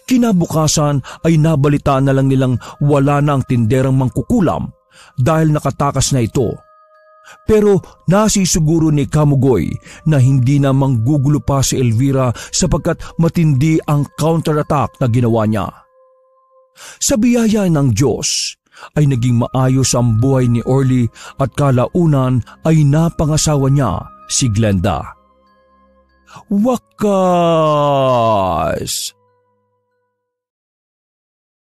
Kinabukasan ay nabalitaan na lang nilang wala na ang tinderang mangkukulam dahil nakatakas na ito. Pero nasisiguro ni Kamugoy na hindi na manggugulo pa si Elvira sapagkat matindi ang counterattack na ginawa niya. Sa biyaya ng Diyos ay naging maayos ang buhay ni Orly at kalaunan ay napangasawa niya si Glenda. Wakas!